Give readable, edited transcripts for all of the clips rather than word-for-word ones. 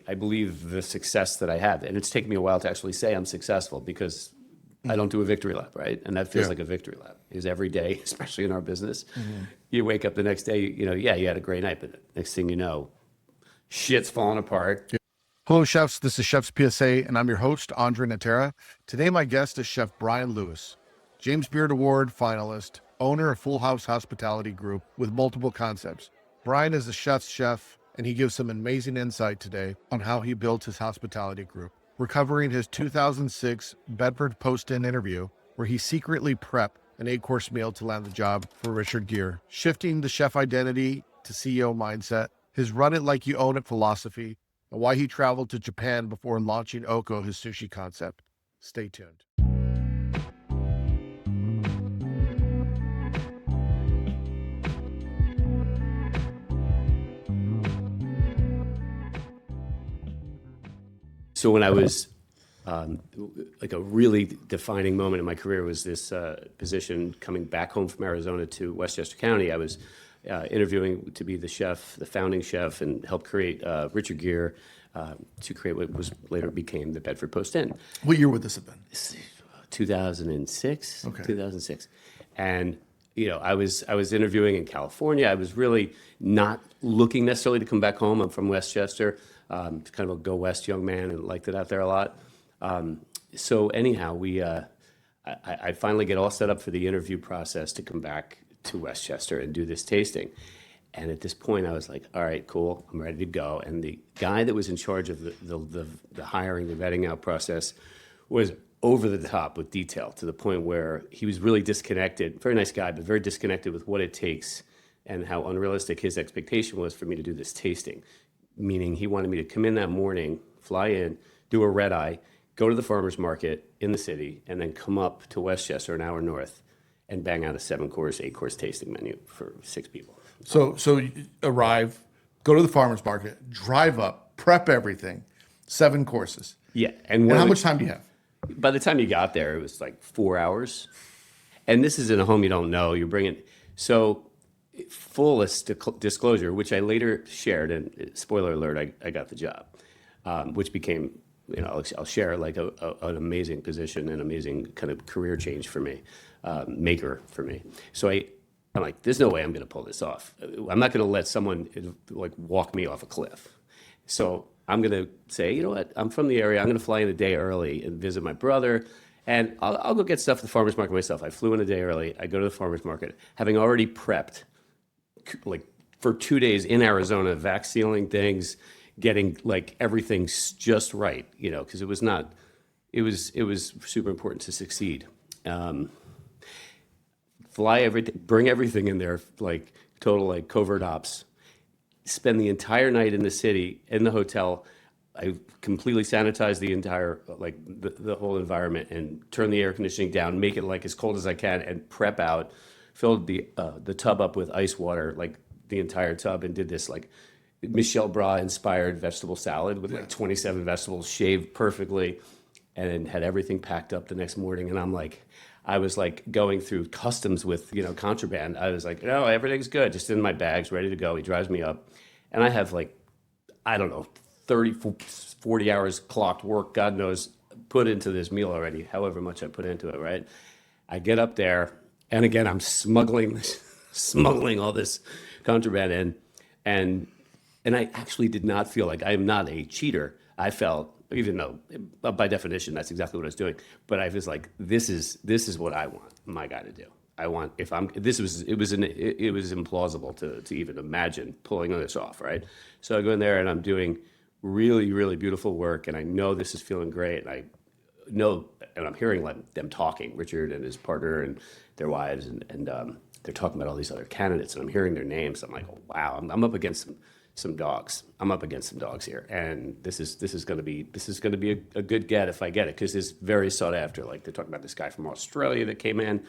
I believe the success that I have, and it's taken me a while to actually say I'm successful because I don't do a victory lap, right? And that feels like a victory lap. Is every day, especially in our business, you wake up the next day, you had a great night, but next thing you know, shit's falling apart. Hello, chefs. This is Chef's PSA, and I'm your host, Andre Natera. Today, my guest is Chef Brian Lewis, James Beard Award finalist, owner of Full House Hospitality Group with multiple concepts. Brian is a chef's chef, and he gives some amazing insight today on how he built his hospitality group. We're covering his 2006 Bedford Post-In interview, where he secretly prepped an 8-course meal to land the job for Richard Gere, shifting the chef identity to CEO mindset, his run it like you own it philosophy, and why he traveled to Japan before launching Oko, his sushi concept. Stay tuned. So when I was like a really defining moment in my career was this position coming back home from Arizona to Westchester County. I was interviewing to be the chef, the founding chef, and help create Richard Gere to create what was later became the Bedford Post-In. What year would this have been? 2006. Okay. 2006, and I was interviewing in California. I was really not looking necessarily to come back home. I'm from Westchester, kind of a go west young man, and liked it out there a lot. So anyhow, I finally get all set up for the interview process to come back to Westchester and do this tasting. And at this point, I was like, all right, cool, I'm ready to go. And the guy that was in charge of the hiring, the vetting out process was over the top with detail to the point where he was really disconnected. Very nice guy, but very disconnected with what it takes and how unrealistic his expectation was for me to do this tasting. Meaning he wanted me to come in that morning, fly in, do a red eye, go to the farmer's market in the city, and then come up to Westchester, an hour north, and bang out a 7-course, 8-course tasting menu for 6 people. So you arrive, go to the farmer's market, drive up, prep everything, 7 courses. Yeah. And how much time do you have? By the time you got there, it was like 4 hours. And this is in a home you don't know. You're bringing... So fullest disclosure, which I later shared, and spoiler alert, I got the job, which became, I'll share like an amazing position, an amazing kind of career change for me, maker for me. So I'm like, there's no way I'm going to pull this off. I'm not going to let someone like walk me off a cliff. So I'm going to say, you know what? I'm from the area. I'm going to fly in a day early and visit my brother, and I'll go get stuff at the farmer's market myself. I flew in a day early. I go to the farmer's market, having already prepped like for 2 days in Arizona, vac sealing things, getting like everything just right, because it was super important to succeed. Bring everything in there, like total like covert ops. Spend the entire night in the city, in the hotel. I completely sanitize the entire, like the whole environment, and turn the air conditioning down, make it like as cold as I can, and prep out. Filled the tub up with ice water, like the entire tub, and did this like Michel Bras inspired vegetable salad with like 27 vegetables shaved perfectly, and then had everything packed up the next morning. And I was like going through customs with, contraband. I was like, no, everything's good, just in my bags, ready to go. He drives me up, and I have like, I don't know, 30, 40 hours clocked work, God knows, put into this meal already, however much I put into it, right? I get up there, and again, I'm smuggling all this contraband in, and I actually did not feel like, I am not a cheater. I felt, even though by definition that's exactly what I was doing, but I was like, this is what I want my guy to do. It was implausible to even imagine pulling this off, right? So I go in there and I'm doing really, really beautiful work, and I know this is feeling great, and I know, and I'm hearing like them talking, Richard and his partner and their wives, and they're talking about all these other candidates, and I'm hearing their names. I'm like, oh, wow, I'm up against some dogs. I'm up against some dogs here, and this is going to be a good get if I get it, because it's very sought after. Like, they're talking about this guy from Australia that came in,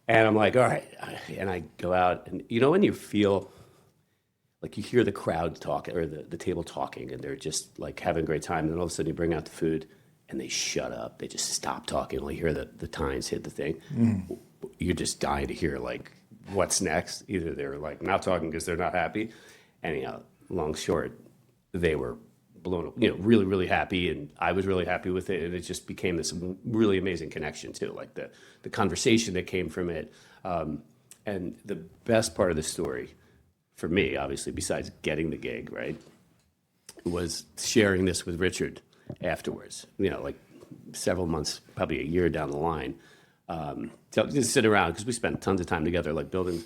and I'm like, all right, and I go out, and when you feel like you hear the crowd talking, or the table talking, and they're just like having a great time, and then all of a sudden you bring out the food and they shut up, they just stop talking, only hear the tines hit the thing. You're just dying to hear like what's next. Either they're like not talking because they're not happy. Anyhow, long short, they were really, really happy, and I was really happy with it, and it just became this really amazing connection too, like the conversation that came from it. And the best part of the story, for me, obviously, besides getting the gig, right, was sharing this with Richard afterwards, like several months, probably a year down the line. So just sit around, because we spent tons of time together, like building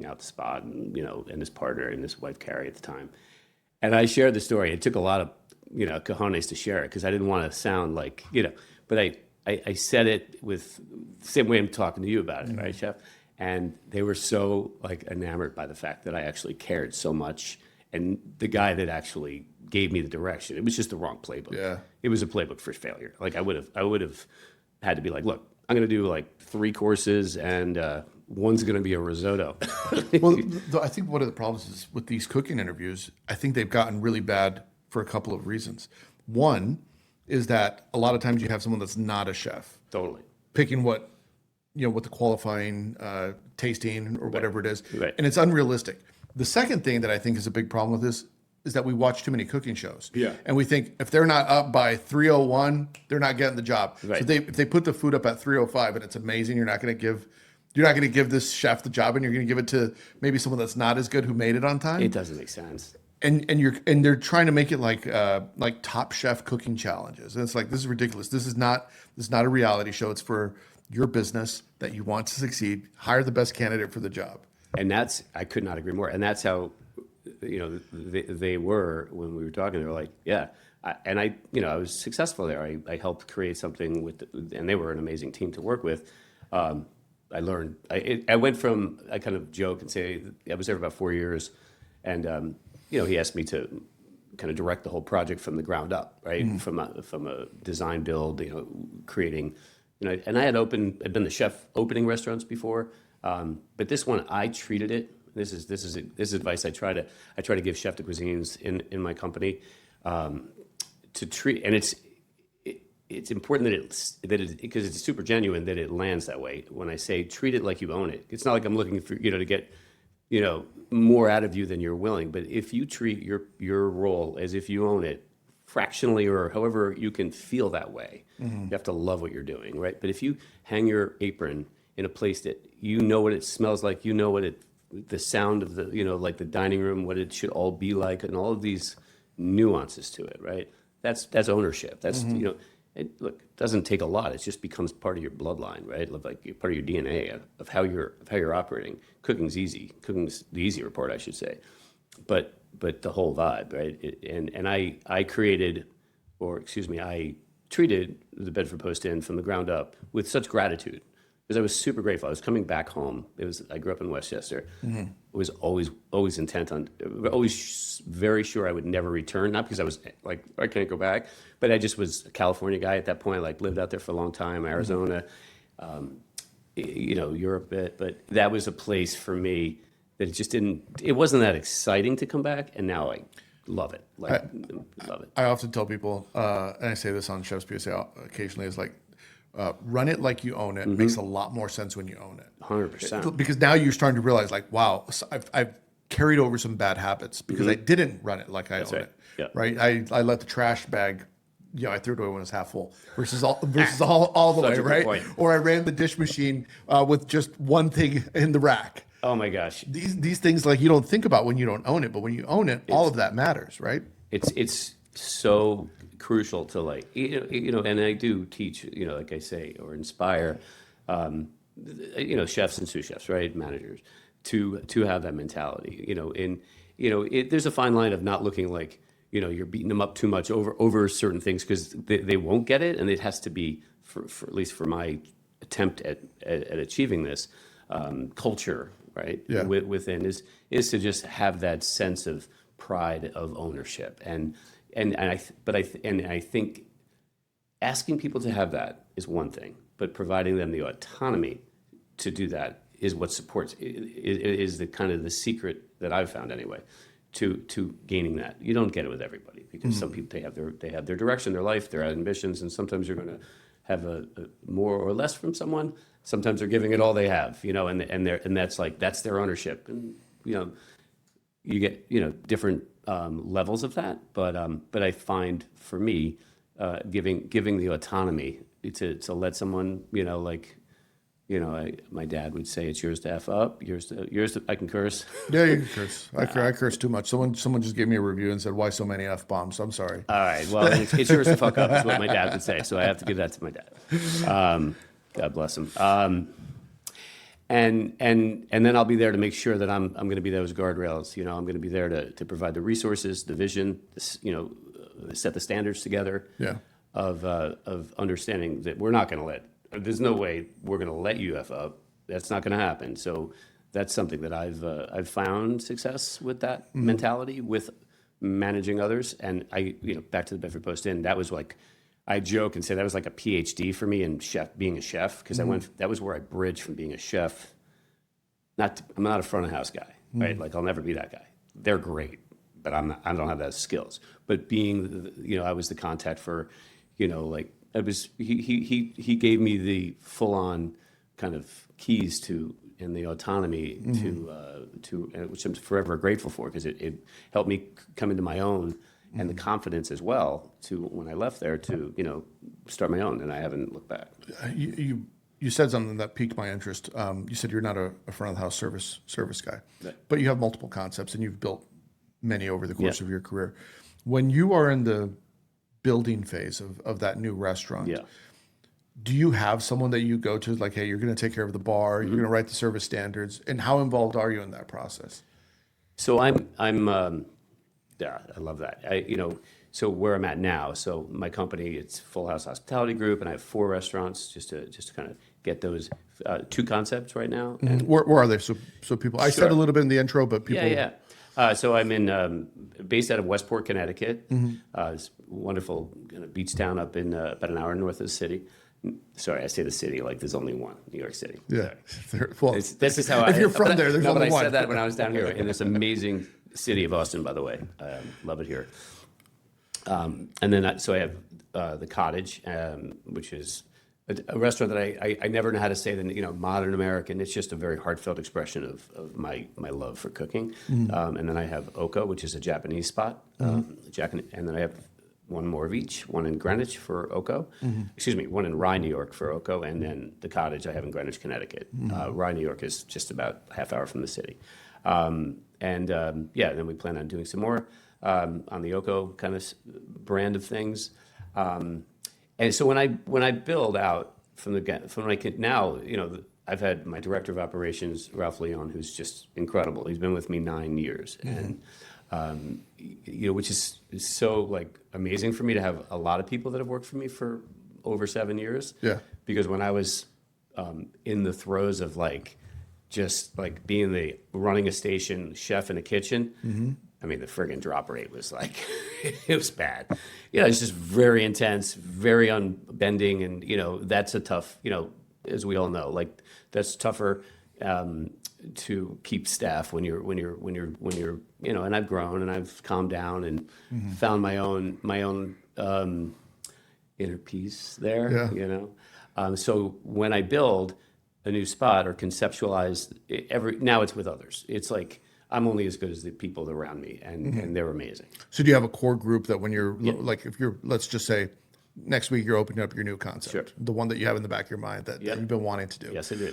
out the spot, and and his partner and his wife Carrie at the time. And I shared the story. It took a lot of cojones to share it, because I didn't want to sound like but I said it with the same way I'm talking to you about it, right, Chef? And they were so like enamored by the fact that I actually cared so much. And the guy that actually gave me the direction, it was just the wrong playbook. Yeah. It was a playbook for failure. Like I would have had to be like, look, I'm going to do like 3 courses, and one's going to be a risotto. Well, I think one of the problems is with these cooking interviews, I think they've gotten really bad for a couple of reasons. One is that a lot of times you have someone that's not a chef Totally. picking what the qualifying tasting or whatever it is, Right. and it's unrealistic. The second thing that I think is a big problem with this is that we watch too many cooking shows. Yeah. And we think if they're not up by 3:01, they're not getting the job. Right. So if they put the food up at 3:05 and it's amazing, you're not going to give this chef the job, and you're going to give it to maybe someone that's not as good who made it on time. It doesn't make sense. And they're trying to make it like Top Chef cooking challenges, and it's like, this is ridiculous. This is not a reality show. It's for your business that you want to succeed. Hire the best candidate for the job. And I could not agree more. And that's how, they were when we were talking. They were like, yeah. I was successful there. I helped create something and they were an amazing team to work with. I learned, I went from, I kind of joke and say, I was there for about 4 years. And, he asked me to kind of direct the whole project from the ground up, right? From a design build, creating, and I had been the chef opening restaurants before. But this one, I treated it. This is advice I try to give chef de cuisines in my company, to treat, and it's important that it because it's super genuine, that it lands that way. When I say treat it like you own it, it's not like I'm looking for to get more out of you than you're willing. But if you treat your role as if you own it, fractionally or however you can feel that way, you have to love what you're doing, right? But if you hang your apron in a place that what it smells like, the sound of the, like the dining room, what it should all be like, and all of these nuances to it, right? That's ownership. That's, look, it doesn't take a lot. It just becomes part of your bloodline, right? Like part of your DNA of how you're operating. Cooking's easy. Cooking's the easier part, I should say. But the whole vibe, right? And I created, I treated the Bedford Post Inn from the ground up with such gratitude, because I was super grateful. I was coming back home. I grew up in Westchester. I was always intent on, always very sure I would never return. Not because I was like, I can't go back, but I just was a California guy at that point. Like lived out there for a long time, Arizona, Europe a bit. But that was a place for me that it wasn't that exciting to come back. And now I love it. Love it. I often tell people, and I say this on Chef's PSA occasionally, is like, run it like you own it. Makes a lot more sense when you own it. 100%. Because now you're starting to realize, like, wow, I've carried over some bad habits because I didn't run it like I own right. it. Yeah. Right? I let the trash bag, I threw it away when it was half full versus all the way, Such a good right? point. Or I ran the dish machine with just one thing in the rack. Oh my gosh. These things, like, you don't think about when you don't own it, but when you own it, all of that matters, right? It's so crucial to, like, and I do teach, like I say, or inspire, chefs and sous chefs, right, managers, to have that mentality, there's a fine line of not looking like, you're beating them up too much over certain things, because they won't get it, and it has to be, for at least for my attempt at achieving this, culture, right, Yeah. within is to just have that sense of pride of ownership, and I think asking people to have that is one thing, but providing them the autonomy to do that is what supports is the kind of the secret that I've found anyway to gaining that. You don't get it with everybody, because some people they have their direction, their life, their ambitions, and sometimes you're going to have a more or less from someone. Sometimes they're giving it all they have, and that's their ownership, and you get different levels of that, but I find for me, giving the autonomy to let someone, my dad would say, it's yours to F up, yours to, I can curse. Yeah, you can curse. I curse too much. Someone just gave me a review and said, why so many F-bombs? I'm sorry. All right, well, it's yours to fuck up is what my dad would say, so I have to give that to my dad. God bless him. And then I'll be there to make sure that I'm going to be those guardrails. I'm going to be there to provide the resources, the vision, set the standards together. Yeah. Of understanding that we're not going to there's no way we're going to let you F up. That's not going to happen. So that's something that I've found success with that mentality with managing others. And back to the Bedford Post-Inn, that was like, I joke and say that was like a PhD for me in being a chef, because that was where I bridged from being a chef. I'm not a front of house guy, right? Like I'll never be that guy. They're great, but I don't have those skills. But being, I was the contact for, he gave me the full on kind of keys to and the autonomy to which I'm forever grateful for, because it helped me come into my own. And the confidence as well to when I left there to start my own, and I haven't looked back. You said something that piqued my interest. You said you're not a front of the house service guy, right, but you have multiple concepts and you've built many over the course of your career. When you are in the building phase of that new restaurant, do you have someone that you go to, like, hey, you're going to take care of the bar, you're going to write the service standards, and how involved are you in that process? So I'm. Yeah, I love that. So where I'm at now, so my company, it's Full House Hospitality Group, and I have 4 restaurants just to kind of get those 2 concepts right now. And where are they? So people, I said a little bit in the intro, but people. Yeah. So I'm based out of Westport, Connecticut. It's a wonderful kind of beach town up in about an hour north of the city. Sorry, I say the city like there's only one, New York City. Yeah. Well, this is how if you're from there, there's only one. I said that when I was down here in this amazing city of Austin, by the way. Love it here. And then, so I have the Cottage, which is a restaurant that I never know how to say the modern American. It's just a very heartfelt expression of my love for cooking. And then I have Oko, which is a Japanese spot. And then I have one more of each, one in Greenwich for Oko. Excuse me, one in Rye, New York for Oko, and then the Cottage I have in Greenwich, Connecticut. Rye, New York is just about a half hour from the city. And then we plan on doing some more on the Oko kind of brand of things. And so when I build out from when I can now, I've had my director of operations, Ralph Leon, who's just incredible. He's been with me 9 years, and which is so like amazing for me to have a lot of people that have worked for me for over 7 years. Yeah. Because when I was in the throes of just running a station, chef in a kitchen. I mean, the friggin' drop rate was it was bad. It's just very intense, very unbending, and that's a tough, as we all know, that's tougher to keep staff when you're, and I've grown and I've calmed down and found my own inner peace there. Yeah. So when I build a new spot or conceptualize now it's with others. It's like I'm only as good as the people around me, and they're amazing. So do you have a core group that when you're if you're, let's just say next week you're opening up your new concept, the one that you have in the back of your mind that you've been wanting to do? Yes, I do.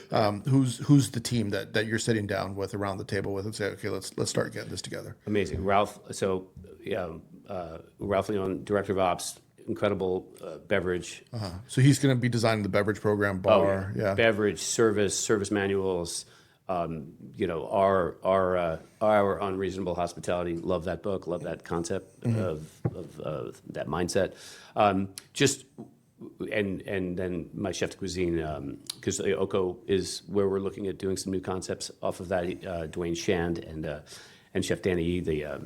Who's the team that you're sitting down with around the table with and say, okay, let's start getting this together? Amazing. Ralph. So Ralph Leon, director of ops, incredible beverage. So he's going to be designing the beverage program, bar, beverage, service manuals. Our unreasonable hospitality. Love that book. Love that concept of that mindset. And then my chef de cuisine, because Oko is where we're looking at doing some new concepts off of that. Dwayne Shand and Chef Danny Yee, our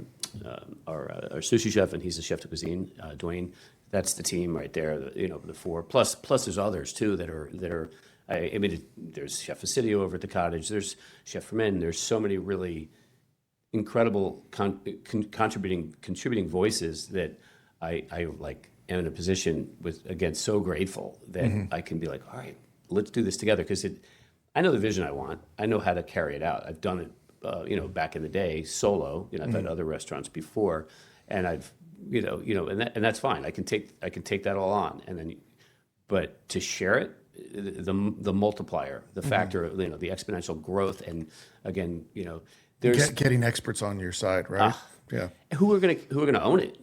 sushi chef, and he's the chef de cuisine. Dwayne, that's the team right there. The 4 plus there's others too that are. I mean, there's Chef Fastidio over at the Cottage. There's Chef Fermin. There's so many really incredible contributing voices that I am in a position with, again, so grateful that I can be like, all right, let's do this together, because I know the vision I want. I know how to carry it out. I've done it back in the day solo. I've had other restaurants before, and I've, and that's fine. I can take that all on, and then, but to share it, the multiplier, the factor, the exponential growth, and again, there's Getting experts on your side, right? Yeah. who are gonna own it,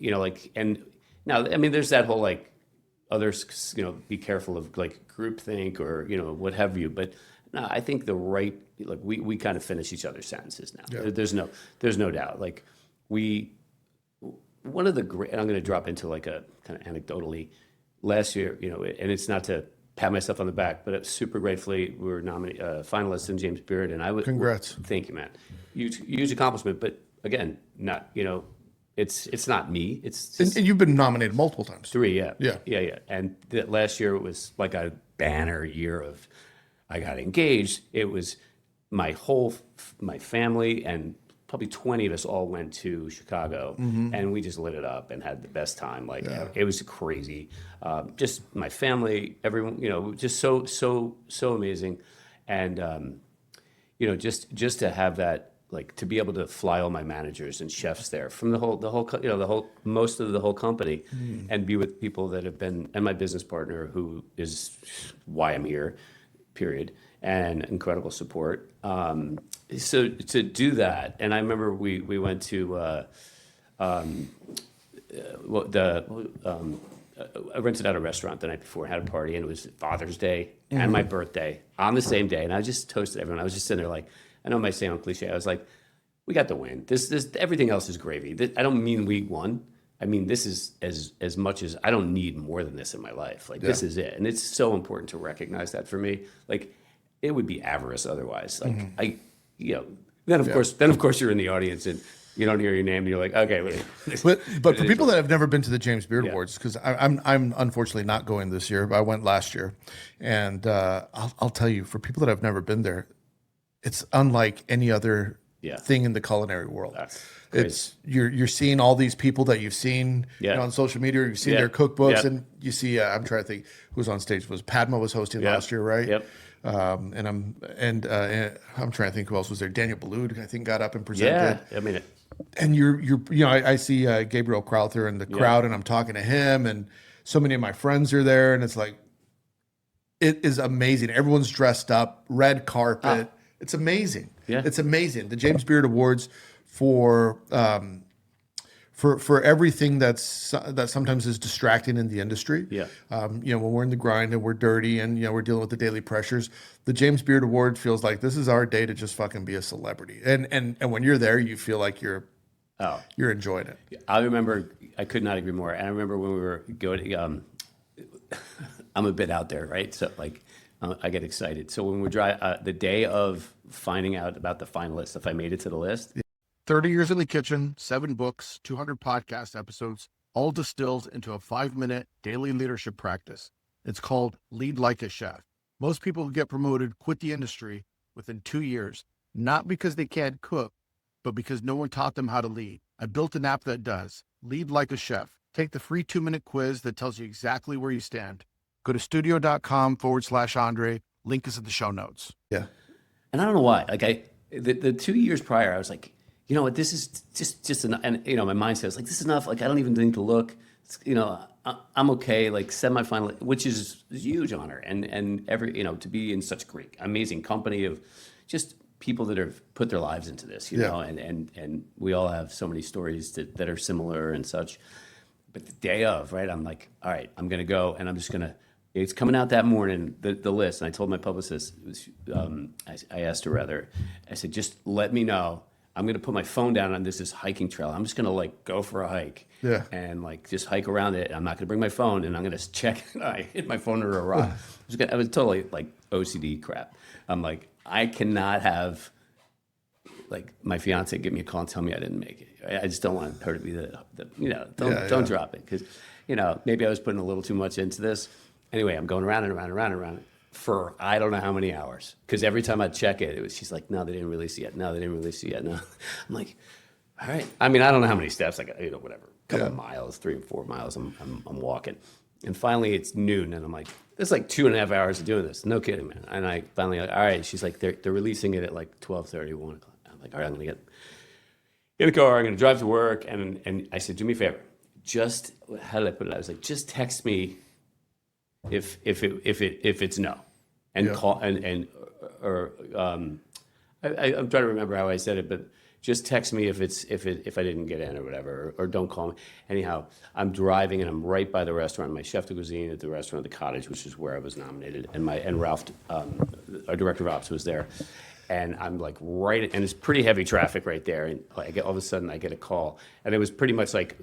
and now, I mean, there's that whole like others, be careful of like groupthink or what have you, but no, I think we kind of finish each other's sentences now. Yeah. There's no doubt. Like one of the great, and I'm going to drop into like a kind of anecdotally, last year, and it's not to pat myself on the back, but super gratefully we were finalists in James Beard, and I would Congrats. Thank you, man. Huge accomplishment, but again, not it's not me. It's And you've been nominated multiple times. 3, yeah. Yeah. Yeah. And last year it was like a banner year of, I got engaged. It was my family, and probably 20 of us all went to Chicago, and we just lit it up and had the best time. Like it was crazy. Just my family, everyone, just so amazing. And, just to have that, like to be able to fly all my managers and chefs there from most of the whole company, and be with people that have been, and my business partner, who is why I'm here, period, and incredible support. So to do that, and I remember we went to I rented out a restaurant the night before, had a party, and it was Father's Day and my birthday on the same day, and I just toasted everyone. I was just sitting there like, I know I might sound cliche. I was like, we got the win. This everything else is gravy. I don't mean we won. I mean, this is as much as I don't need more than this in my life. Like this is it, and it's so important to recognize that for me. Like it would be avarice otherwise. Like then of course you're in the audience and you don't hear your name and you're like, okay. But for people that have never been to the James Beard Awards, because I'm unfortunately not going this year, but I went last year, and I'll tell you, for people that have never been there, it's unlike any other thing in the culinary world. That's it's you're seeing all these people that you've seen on social media, you've seen their cookbooks, and you see. I'm trying to think who was on stage. Padma was hosting last year, right? Yep. And I'm trying to think who else was there. Daniel Boulud, I think, got up and presented. Yeah, I mean, and I see Gabriel Crowther in the crowd, and I'm talking to him, and so many of my friends are there, and it's like, it is amazing. Everyone's dressed up, red carpet. It's amazing. Yeah. It's amazing. The James Beard Awards for everything that sometimes is distracting in the industry. Yeah. When we're in the grind and we're dirty and we're dealing with the daily pressures, the James Beard Award feels like this is our day to just fucking be a celebrity. And when you're there, you feel like you're enjoying it. I remember, I could not agree more. And I remember when we were going, I'm a bit out there, right? So like, I get excited. So when we drive, the day of finding out about the finalists, if I made it to the list. 30 years in the kitchen, 7 books, 200 podcast episodes, all distilled into a 5-minute daily leadership practice. It's called Lead Like a Chef. Most people who get promoted quit the industry within 2 years, not because they can't cook, but because no one taught them how to lead. I built an app that does. Lead Like a Chef. Take the free 2-minute quiz that tells you exactly where you stand. Go to studio.com/Andre. Link is in the show notes. Yeah. And I don't know why. Like the 2 years prior, I was like, you know what, this is just enough. And, my mindset was like, this is enough. Like, I don't even need to look. I'm okay. Like, semifinal, which is a huge honor. And every, to be in such great, amazing company of just people that have put their lives into this, know, and we all have so many stories that are similar and such. But the day of, right, I'm like, all right, I'm going to go and I'm just going to, it's coming out that morning, the list. And I told my publicist, I asked her rather, I said, just let me know. I'm going to put my phone down on this hiking trail. I'm just going to like go for a hike and like just hike around it. I'm not going to bring my phone and I'm going to check. I hit my phone under a rock. I was totally like OCD crap. I'm like, I cannot have like my fiance give me a call and tell me I didn't make it. I just don't want her to be don't drop it. Because, maybe I was putting a little too much into this. Anyway, I'm going around and around and around and around for I don't know how many hours. Because every time I check it, she's like, no, they didn't release it yet. No, they didn't release it yet. No. I'm like, all right. I mean, I don't know how many steps I got, whatever. A couple of miles, 3 or 4 miles I'm walking. And finally it's noon and I'm like, it's like 2.5 hours of doing this. No kidding, man. And I finally, all right. She's like, they're releasing it at like 12:30, 1 o'clock. I'm Like, all right, I'm gonna get in the car. I'm gonna drive to work, and I said, do me a favor. Just how did I put it? I was like, just text me if it's no, and call or I'm trying to remember how I said it, but just text me if I didn't get in or whatever, or don't call me. Anyhow, I'm driving and I'm right by the restaurant. My chef de cuisine at the restaurant, the Cottage, which is where I was nominated, and Ralph, our director of ops, was there. And I'm like right, and it's pretty heavy traffic right there. And all of a sudden I get a call, and it was pretty much like,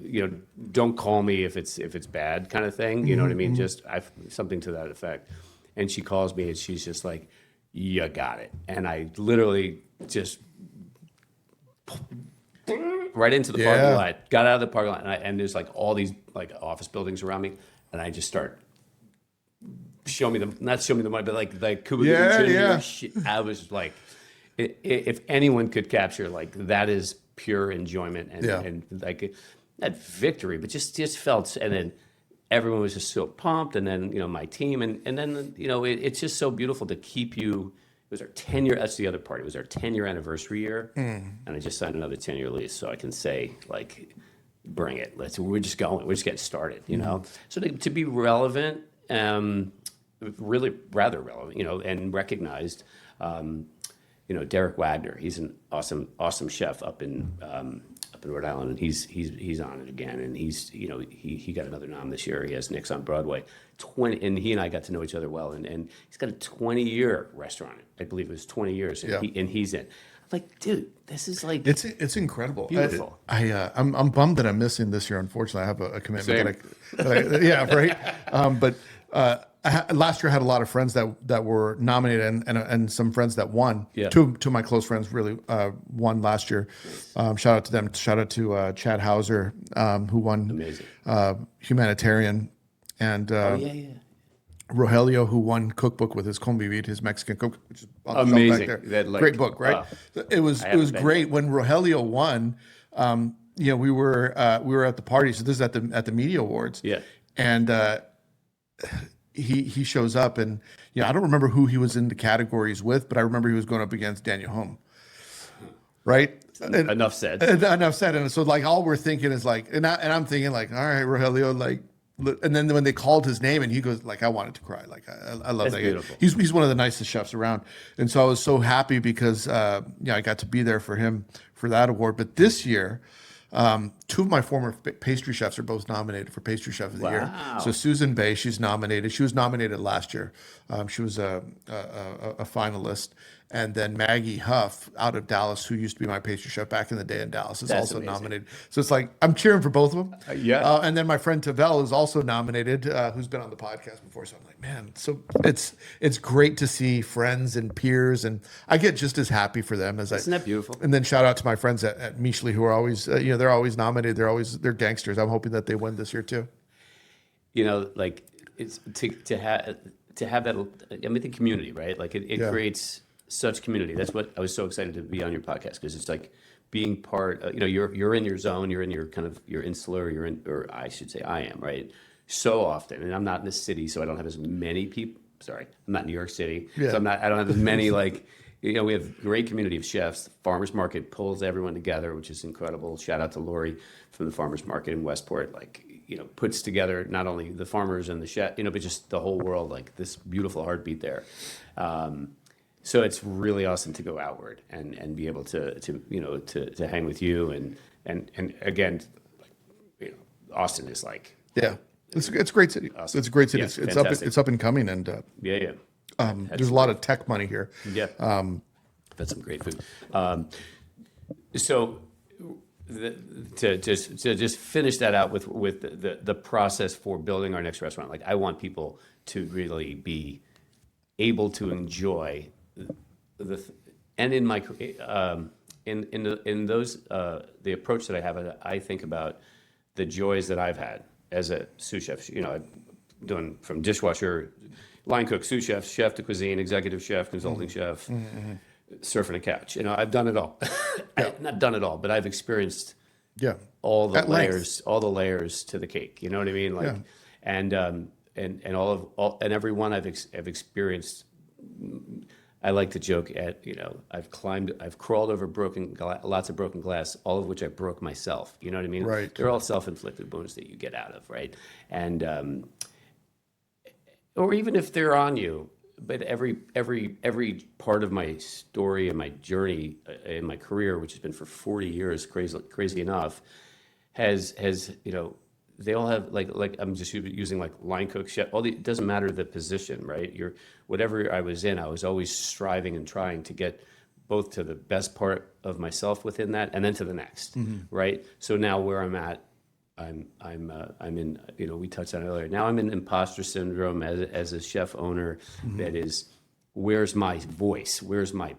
don't call me if it's bad kind of thing. You know what I mean? Just something to that effect. And she calls me, and she's just like, "You got it." And I literally just right into the parking lot, got out of the parking lot, and there's like all these like office buildings around me, and I just start. Not show me the money, but like I was like, if anyone could capture like that is pure enjoyment and like that victory, but just felt, and then everyone was just so pumped, and then my team, and then it's just so beautiful to keep you. It was our 10-year. That's the other part. It was our 10-year anniversary year, and I just signed another 10-year lease, so I can say like, bring it. We're just going. We're just getting started. So to be relevant. Really rather relevant, and recognized. Derek Wagner, he's an awesome chef up in Rhode Island, and he's on it again, and he got another nom this year. He has Nick's on Broadway. And he and I got to know each other well, and he's got a 20-year restaurant. I believe it was 20 years, and he's in. I'm like, dude, this is like it's incredible. Beautiful. I'm bummed that I'm missing this year. Unfortunately, I have a commitment. But last year I had a lot of friends that were nominated and some friends that won. Yeah. Two of my close friends really won last year. Shout out to them. Shout out to Chad Hauser, who won. Amazing. Humanitarian, and Rogelio, who won cookbook with his Convivir, his Mexican cookbook, which is amazing. Back there. Great book, right? It was great when Rogelio won. We were at the party. So this is at the media awards. Yeah, and he shows up, and I don't remember who he was in the categories with, but I remember he was going up against Daniel Home. Right. Enough said. Enough said. And so like all we're thinking is like, and I'm thinking like, all right, Rogelio, like. And then when they called his name, and he goes like, I wanted to cry. Like I love that guy. He's one of the nicest chefs around, and so I was so happy because I got to be there for him for that award. But this year, two of my former pastry chefs are both nominated for Pastry Chef of the Year. So Susan Bay, she's nominated. She was nominated last year. She was a finalist. And then Maggie Huff out of Dallas, who used to be my pastry chef back in the day in Dallas, is also nominated. So it's like, I'm cheering for both of them. And then my friend Tavel is also nominated, who's been on the podcast before. So I'm like, man, so it's great to see friends and peers. And I get just as happy for them as Isn't that beautiful? And then shout out to my friends at Michelin, who are always, they're always nominated. They're gangsters. I'm hoping that they win this year too. Like it's to have that, I mean, the community, right? Like it creates such community. That's what I was so excited to be on your podcast, because it's like being part. You're in your zone. You're in your kind of your insular. Or I should say, I am, right. So often, and I'm not in the city, so I don't have as many people. Sorry, I'm not in New York City, so I don't have as many like. We have a great community of chefs. The farmers market pulls everyone together, which is incredible. Shout out to Lori from the farmers market in Westport. Puts together not only the farmers and the chef, but just the whole world. Like this beautiful heartbeat there. So it's really awesome to go outward and be able to hang with you and again, Austin is like it's a great city. Awesome. It's a great city. Yeah, it's up and coming, and there's a lot of tech money here. Yeah, that's some great food. So to just finish that out with the process for building our next restaurant. Like I want people to really be able to enjoy and in my in those the approach that I have, I think about the joys that I've had as a sous chef. I'm doing from dishwasher, line cook, sous chef, chef de cuisine, executive chef, consulting chef, surfing a couch. I've done it all. I've not done it all, but I've experienced all the layers to the cake. You know what I mean? Like, and every one I've experienced. I like to joke at, I've crawled over lots of broken glass, all of which I broke myself. You know what I mean? Right. They're all self-inflicted wounds that you get out of, right? And, or even if they're on you, but every part of my story and my journey in my career, which has been for 40 years, crazy enough, has they all have like I'm just using like line cook, chef. It doesn't matter the position, right? Whatever I was in, I was always striving and trying to get both to the best part of myself within that, and then to the next, right? So now where I'm at, I'm in, we touched on it earlier. Now I'm in imposter syndrome as a chef owner. That is, where's my voice? Where's my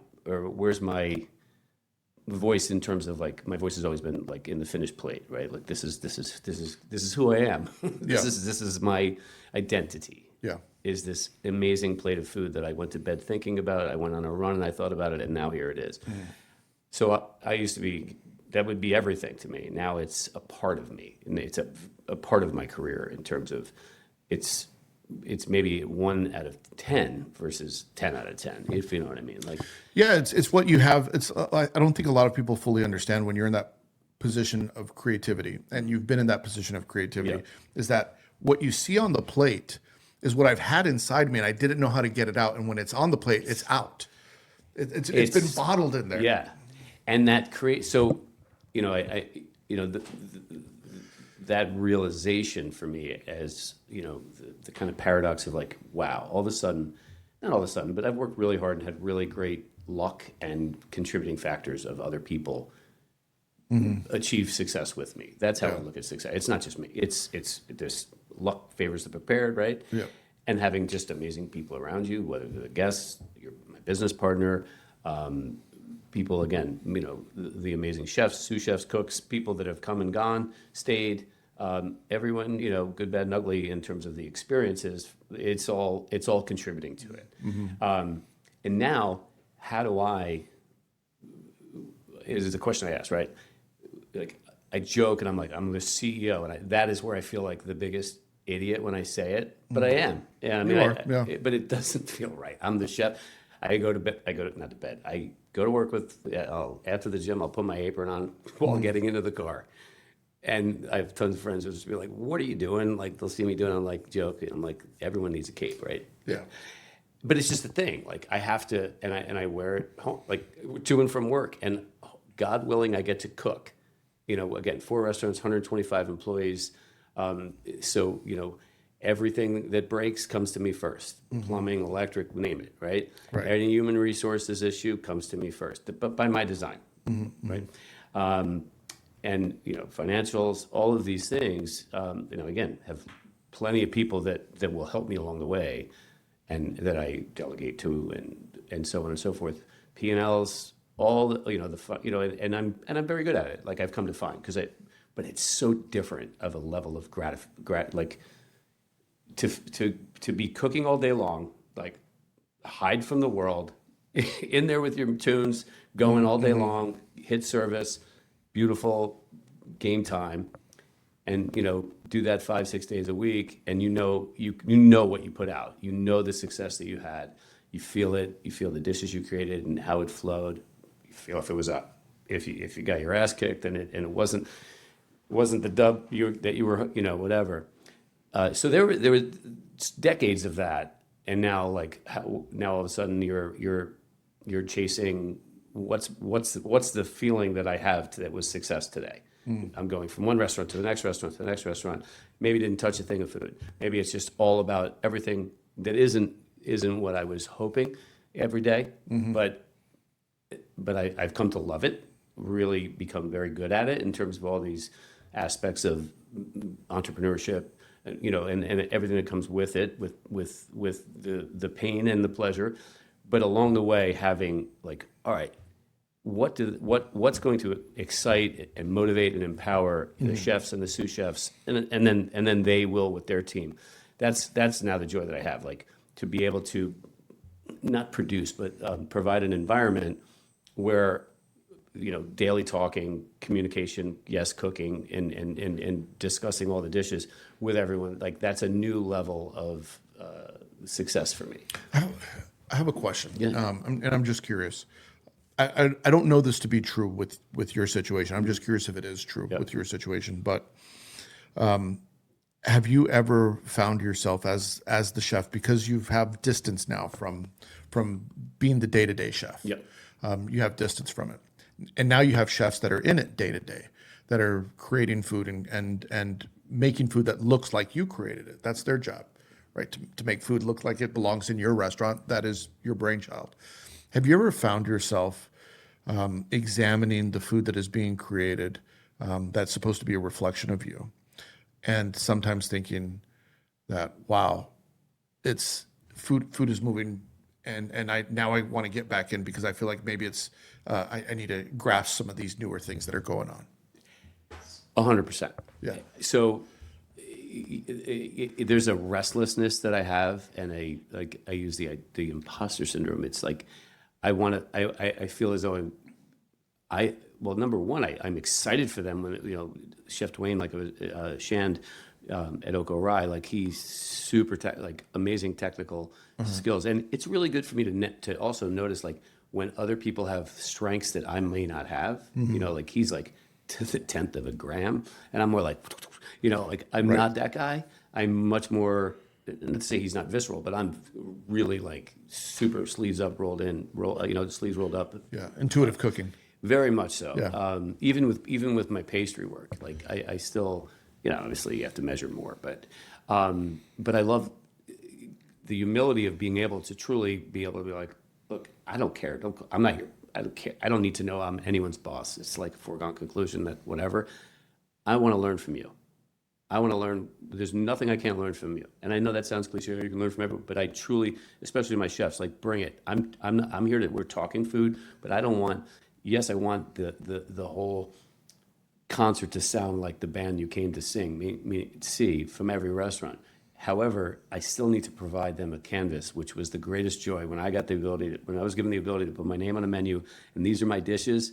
voice in terms of like, my voice has always been like in the finished plate, right? Like this is who I am. This is my identity. Yeah. Is this amazing plate of food that I went to bed thinking about. I went on a run and I thought about it, and now here it is. So I used to be, that would be everything to me. Now it's a part of me, and it's a part of my career in terms of it's maybe 1 out of 10 versus 10 out of 10, if you know what I mean. Like, yeah, it's what you have. I don't think a lot of people fully understand when you're in that position of creativity, and you've been in that position of creativity, is that what you see on the plate is what I've had inside me, and I didn't know how to get it out. And when it's on the plate, it's out. It's been bottled in there. Yeah, and that creates. So, that realization for me as, the kind of paradox of like, wow, all of a sudden, not all of a sudden, but I've worked really hard and had really great luck and contributing factors of other people achieve success with me. That's how I look at success. It's not just me. It's this luck favors the prepared, right? Yeah. And having just amazing people around you, whether they're the guests, my business partner, people, again, the amazing chefs, sous chefs, cooks, people that have come and gone, stayed, everyone, good, bad, and ugly in terms of the experiences. It's all contributing to it. And now, how do is the question I ask, right? Like, I joke and I'm like, I'm the CEO, and that is where I feel like the biggest idiot when I say it, but I am. Yeah, I mean, but it doesn't feel right. I'm the chef. I go to bed. Not to bed. I go to work after the gym. I'll put my apron on while getting into the car. And I have tons of friends who just be like, "What are you doing?" Like, they'll see me doing it. I'm like, joking. I'm like, everyone needs a cape, right? Yeah. But it's just a thing. Like, I have to, and I wear it home, like to and from work. And God willing, I get to cook. Again, 4 restaurants, 125 employees. So, everything that breaks comes to me first. Plumbing, electric, name it, right? Any human resources issue comes to me first, but by my design, right? And, financials, all of these things, again, have plenty of people that will help me along the way and that I delegate to and so on and so forth. P&Ls, all the, and I'm very good at it. Like, I've come to find, but it's so different of a level of like to be cooking all day long, like hide from the world, in there with your tunes, going all day long, hit service, beautiful game time, and do that 5-6 days a week, and you know what you put out, the success that you had, you feel it, you feel the dishes you created and how it flowed, you feel if it was up, if you got your ass kicked and it wasn't the dub that you were, whatever. So there were decades of that, and now now all of a sudden you're chasing what's the feeling that I have that was success today. I'm going from one restaurant to the next restaurant to the next restaurant. Maybe didn't touch a thing of food. Maybe it's just all about everything that isn't what I was hoping every day. But I've come to love it. Really become very good at it in terms of all these aspects of entrepreneurship, and everything that comes with it, with the pain and the pleasure, but along the way having like, all right, what's going to excite and motivate and empower the chefs and the sous chefs, and then they will with their team. That's now the joy that I have, like to be able to not produce but provide an environment where daily talking, communication, yes, cooking, and discussing all the dishes with everyone. Like, that's a new level of success for me. I have a question, Yeah. and I'm just curious. I don't know this to be true with your situation. I'm just curious if it is true with your situation. But have you ever found yourself as the chef, because you have distance now from being the day-to-day chef? Yep. You have distance from it, and now you have chefs that are in it day to day, that are creating food and making food that looks like you created it. That's their job, right? To make food look like it belongs in your restaurant. That is your brainchild. Have you ever found yourself examining the food that is being created that's supposed to be a reflection of you, and sometimes thinking that, wow, it's food is moving, and I want to get back in because I feel like maybe it's I need to grasp some of these newer things that are going on. 100%. Yeah. So there's a restlessness that I have, and I use the imposter syndrome. It's like I feel as though well, number one, I'm excited for them when Chef Dwayne, like Shand at Oko Rye, like he's super amazing technical skills, and it's really good for me to also notice like when other people have strengths that I may not have. Like he's like to the 10th of a gram, and I'm more like, like I'm not that guy. I'm much more. Not to say he's not visceral, but I'm really like super sleeves up, sleeves rolled up. Yeah, intuitive cooking. Very much so. Yeah. Even with my pastry work, like I still, obviously you have to measure more, but I love the humility of being able to truly be able to be like, look, I don't care. I'm not here. I don't care. I don't need to know I'm anyone's boss. It's like a foregone conclusion that whatever. I want to learn from you. I want to learn. There's nothing I can't learn from you. And I know that sounds cliche. You can learn from everyone, but I truly, especially my chefs, like bring it. I'm here we're talking food, but I don't want. Yes, I want the whole concert to sound like the band you came to see from every restaurant. However, I still need to provide them a canvas, which was the greatest joy when I got the ability when I was given the ability to put my name on a menu and these are my dishes.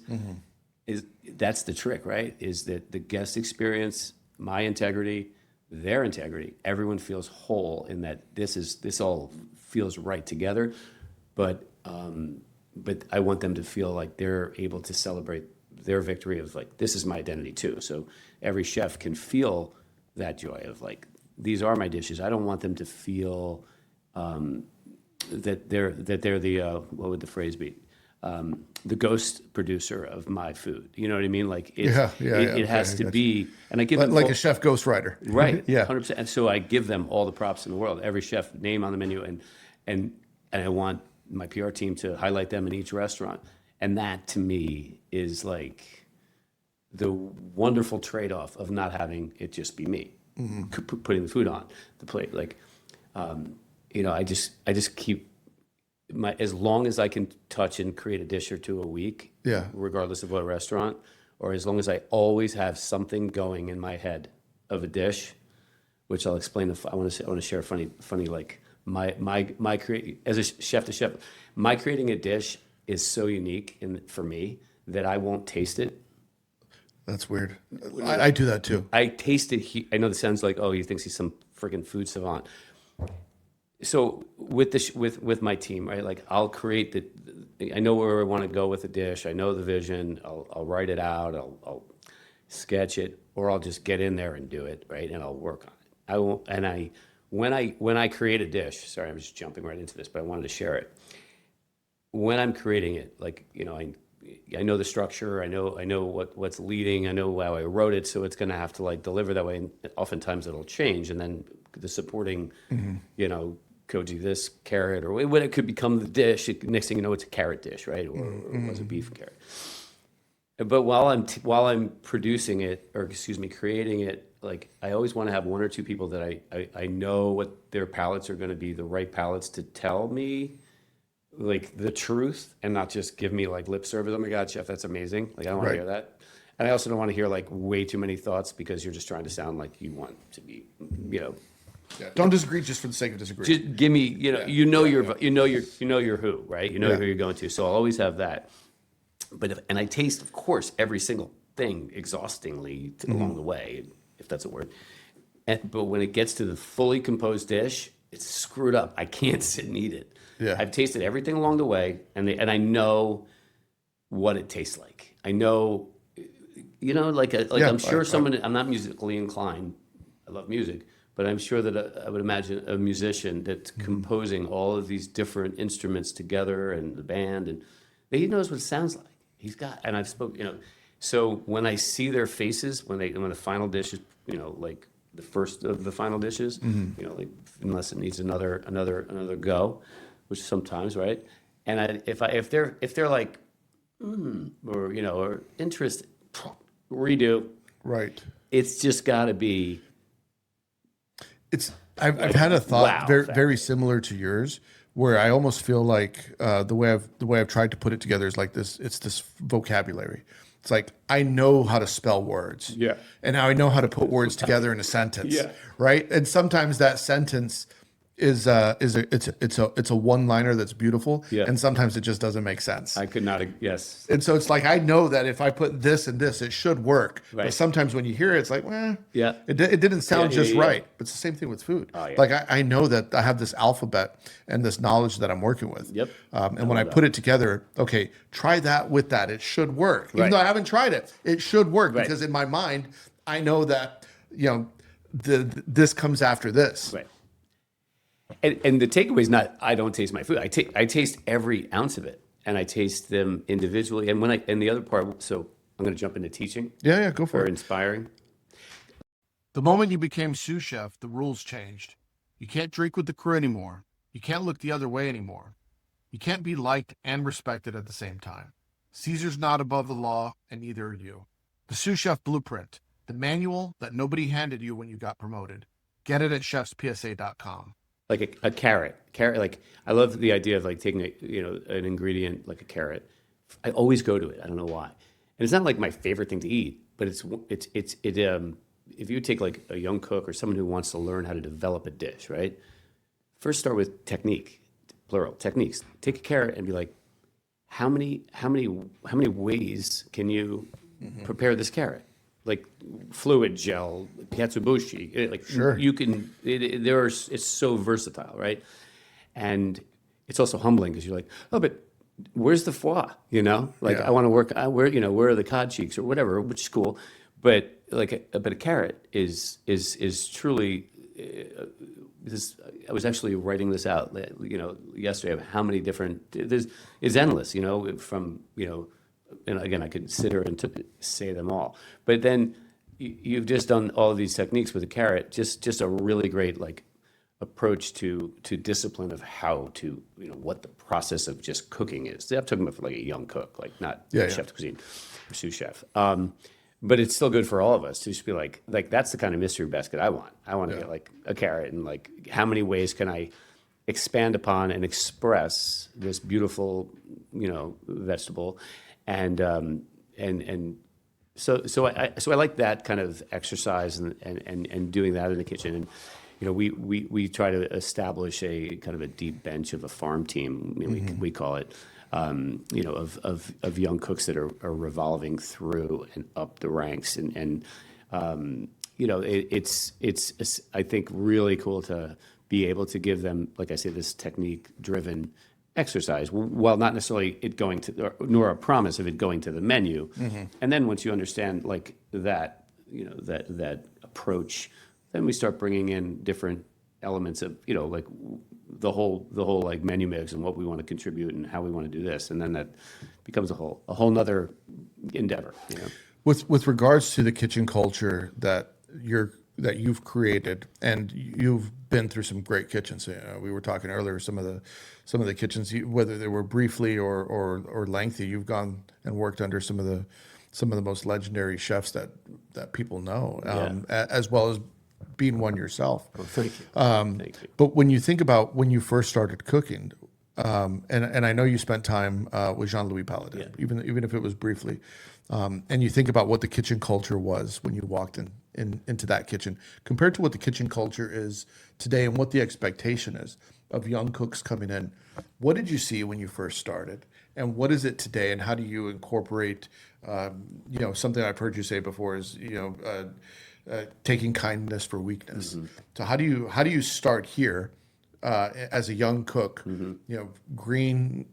That's the trick, right? Is that the guest experience, my integrity, their integrity, everyone feels whole in that this all feels right together, but I want them to feel like they're able to celebrate their victory of like, this is my identity too. So every chef can feel that joy of like, these are my dishes. I don't want them to feel that they're the, what would the phrase be? The ghost producer of my food. You know what I mean? Like it has to be, and I give them like a chef ghostwriter. Right. Yeah. 100%. And so I give them all the props in the world. Every chef name on the menu, and I want my PR team to highlight them in each restaurant. And that to me is like the wonderful trade-off of not having it just be me putting the food on the plate. Like, I just keep as long as I can touch and create a dish or two a week, regardless of what restaurant, or as long as I always have something going in my head of a dish, which I'll explain. I want to share a funny like my create as a chef to chef, my creating a dish is so unique for me that I won't taste it. That's weird. I do that too. I taste it. I know this sounds like, oh, he thinks he's some freaking food savant. So with my team, right? Like I'll create I know where I want to go with the dish. I know the vision. I'll write it out. I'll sketch it, or I'll just get in there and do it, right? And I'll work on it. I won't. And when I create a dish, sorry, I'm just jumping right into this, but I wanted to share it. When I'm creating it, like I know the structure. I know what's leading. I know how I wrote it, so it's going to have to like deliver that way. And oftentimes it'll change, and then the supporting, koji this carrot, or when it could become the dish. Next thing you know, it's a carrot dish, right? Or it was a beef and carrot. But while I'm producing it, or excuse me, creating it, like I always want to have one or two people that I know what their palates are going to be, the right palates to tell me like the truth and not just give me like lip service. Oh my God, chef, that's amazing. Like I don't want to hear that. And I also don't want to hear like way too many thoughts because you're just trying to sound like you want to be, Yeah. Don't disagree just for the sake of disagreeing. Just give me, you know your who, right? You know who you're going to. So I'll always have that. But and I taste, of course, every single thing exhaustingly along the way, if that's a word. But when it gets to the fully composed dish, it's screwed up. I can't sit and eat it. Yeah. I've tasted everything along the way, and I know what it tastes like. I know, like I'm sure someone. I'm not musically inclined. I love music, but I'm sure that I would imagine a musician that's composing all of these different instruments together and the band, and he knows what it sounds like. He's got, and I've spoken, so when I see their faces, when the final dish is, like the first of the final dishes, like unless it needs another go, which sometimes, right? And if they're like, or interested, redo. Right. It's just got to be. I've had a thought wow, very similar to yours, where I almost feel like the way I've tried to put it together is like this. It's this vocabulary. It's like I know how to spell words. Yeah. And now I know how to put words together in a sentence. Yeah. Right. And sometimes that sentence is a one-liner that's beautiful. Yeah. And sometimes it just doesn't make sense. I could not. Yes. And so it's like I know that if I put this and this, it should work. Right. But sometimes when you hear it, it's like, Yeah. it didn't sound Yeah, just yeah. right. But it's the same thing with food. Oh, yeah. Like I know that I have this alphabet and this knowledge that I'm working with. Yep. And when I put it together, okay, try that with that. It should work. Even Right. though I haven't tried it, it should work Right. because in my mind, I know that this comes after this. Right. And the takeaway is not I don't taste my food. I taste every ounce of it, and I taste them individually. And and the other part, so I'm going to jump into teaching Yeah, go for or it. inspiring. The moment you became sous chef, the rules changed. You can't drink with the crew anymore. You can't look the other way anymore. You can't be liked and respected at the same time. Caesar's not above the law, and neither are you. The Sous Chef Blueprint, the manual that nobody handed you when you got promoted. Get it at chefspsa.com. Like a carrot, like I love the idea of like taking an ingredient like a carrot. I always go to it. I don't know why, and it's not like my favorite thing to eat, but it's if you take like a young cook or someone who wants to learn how to develop a dish, right? First start with technique, plural techniques. Take a carrot and be like, how many ways can you prepare this carrot? Like fluid gel, katsuobushi, like Sure. you can. It's so versatile, right? And it's also humbling because you're like, oh, but where's the foie? Like Yeah. I want to work. Where are the cod cheeks or whatever? Which is cool, but a carrot is truly. I was actually writing this out, yesterday of how many different. It's endless, from and again, I could sit here and say them all. But then you've just done all of these techniques with a carrot, just a really great approach to discipline of how to, what the process of just cooking is. I'm talking about for like a young cook, like not chef de cuisine or sous chef. But it's still good for all of us to just be like that's the kind of mystery basket I want. I want to get like a carrot and like how many ways can I expand upon and express this beautiful, vegetable. And so I like that kind of exercise and doing that in the kitchen. And we try to establish a kind of a deep bench of a farm team. We call it, of young cooks that are revolving through and up the ranks. It's I think really cool to be able to give them, like I say, this technique driven exercise, while not necessarily it going to, nor a promise of it going to the menu. And then once you understand like that, that approach, then we start bringing in different elements of, like the whole like menu mix and what we want to contribute and how we want to do this. And then that becomes a whole nother endeavor, With regards to the kitchen culture that you've created, and you've been through some great kitchens. We were talking earlier, some of the kitchens, whether they were briefly or lengthy, you've gone and worked under some of the most legendary chefs that people know, as well as being one yourself. Oh, thank you. Thank you. But when you think about when you first started cooking, and I know you spent time with Jean Louis Palladin, even if it was briefly, and you think about what the kitchen culture was when you walked into that kitchen compared to what the kitchen culture is today and what the expectation is of young cooks coming in. What did you see when you first started, and what is it today, and how do you incorporate, something I've heard you say before is, taking kindness for weakness. So how do you start here as a young cook, green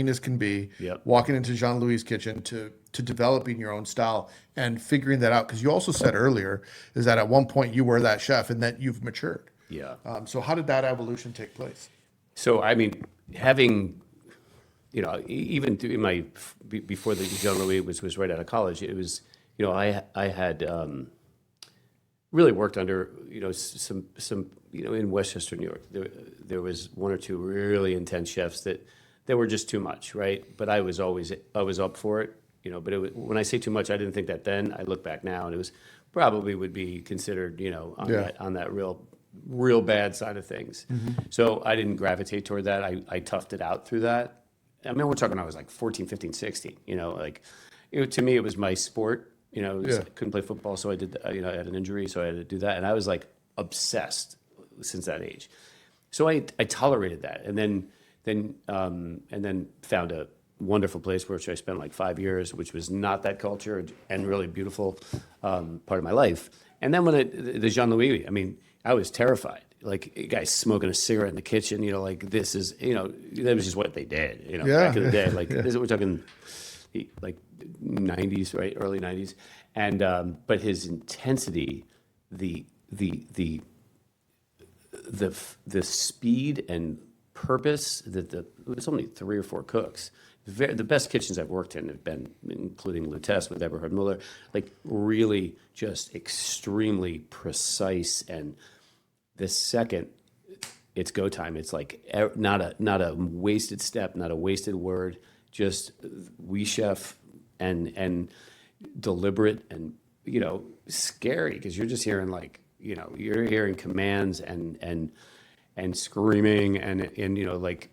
as can be, Yep. walking into Jean Louis' kitchen to developing your own style and figuring that out. Because you also said earlier is that at one point you were that chef and that you've matured. Yeah. So how did that evolution take place? So, I mean, having, even in before the Jean Louis was right out of college, it was, I had really worked under, some in Westchester, New York. There was one or two really intense chefs that were just too much, right? But I was up for it, but when I say too much, I didn't think that then. I look back now and it was probably would be considered, on that real bad side of things. So I didn't gravitate toward that. I toughed it out through that. I mean, we're talking when I was like 14, 15, 16, to me, it was my sport, I couldn't play football. So I did, I had an injury, so I had to do that. And I was like obsessed since that age. So I tolerated that. And then found a wonderful place which I spent like 5 years, which was not that culture and really beautiful part of my life. And then when the Jean Louis, I mean, I was terrified. Like a guy smoking a cigarette in the kitchen, this is, that was just what they did, back in the day. Like we're talking like 90s, right? Early 90s. And, but his intensity, the speed and purpose it's only 3 or 4 cooks. The best kitchens I've worked in have been, including Lutece with Eberhard Muller, like really just extremely precise. And the second it's go time, it's like not a wasted step, not a wasted word, just we chef and deliberate and, scary because you're just hearing you're hearing commands and screaming and like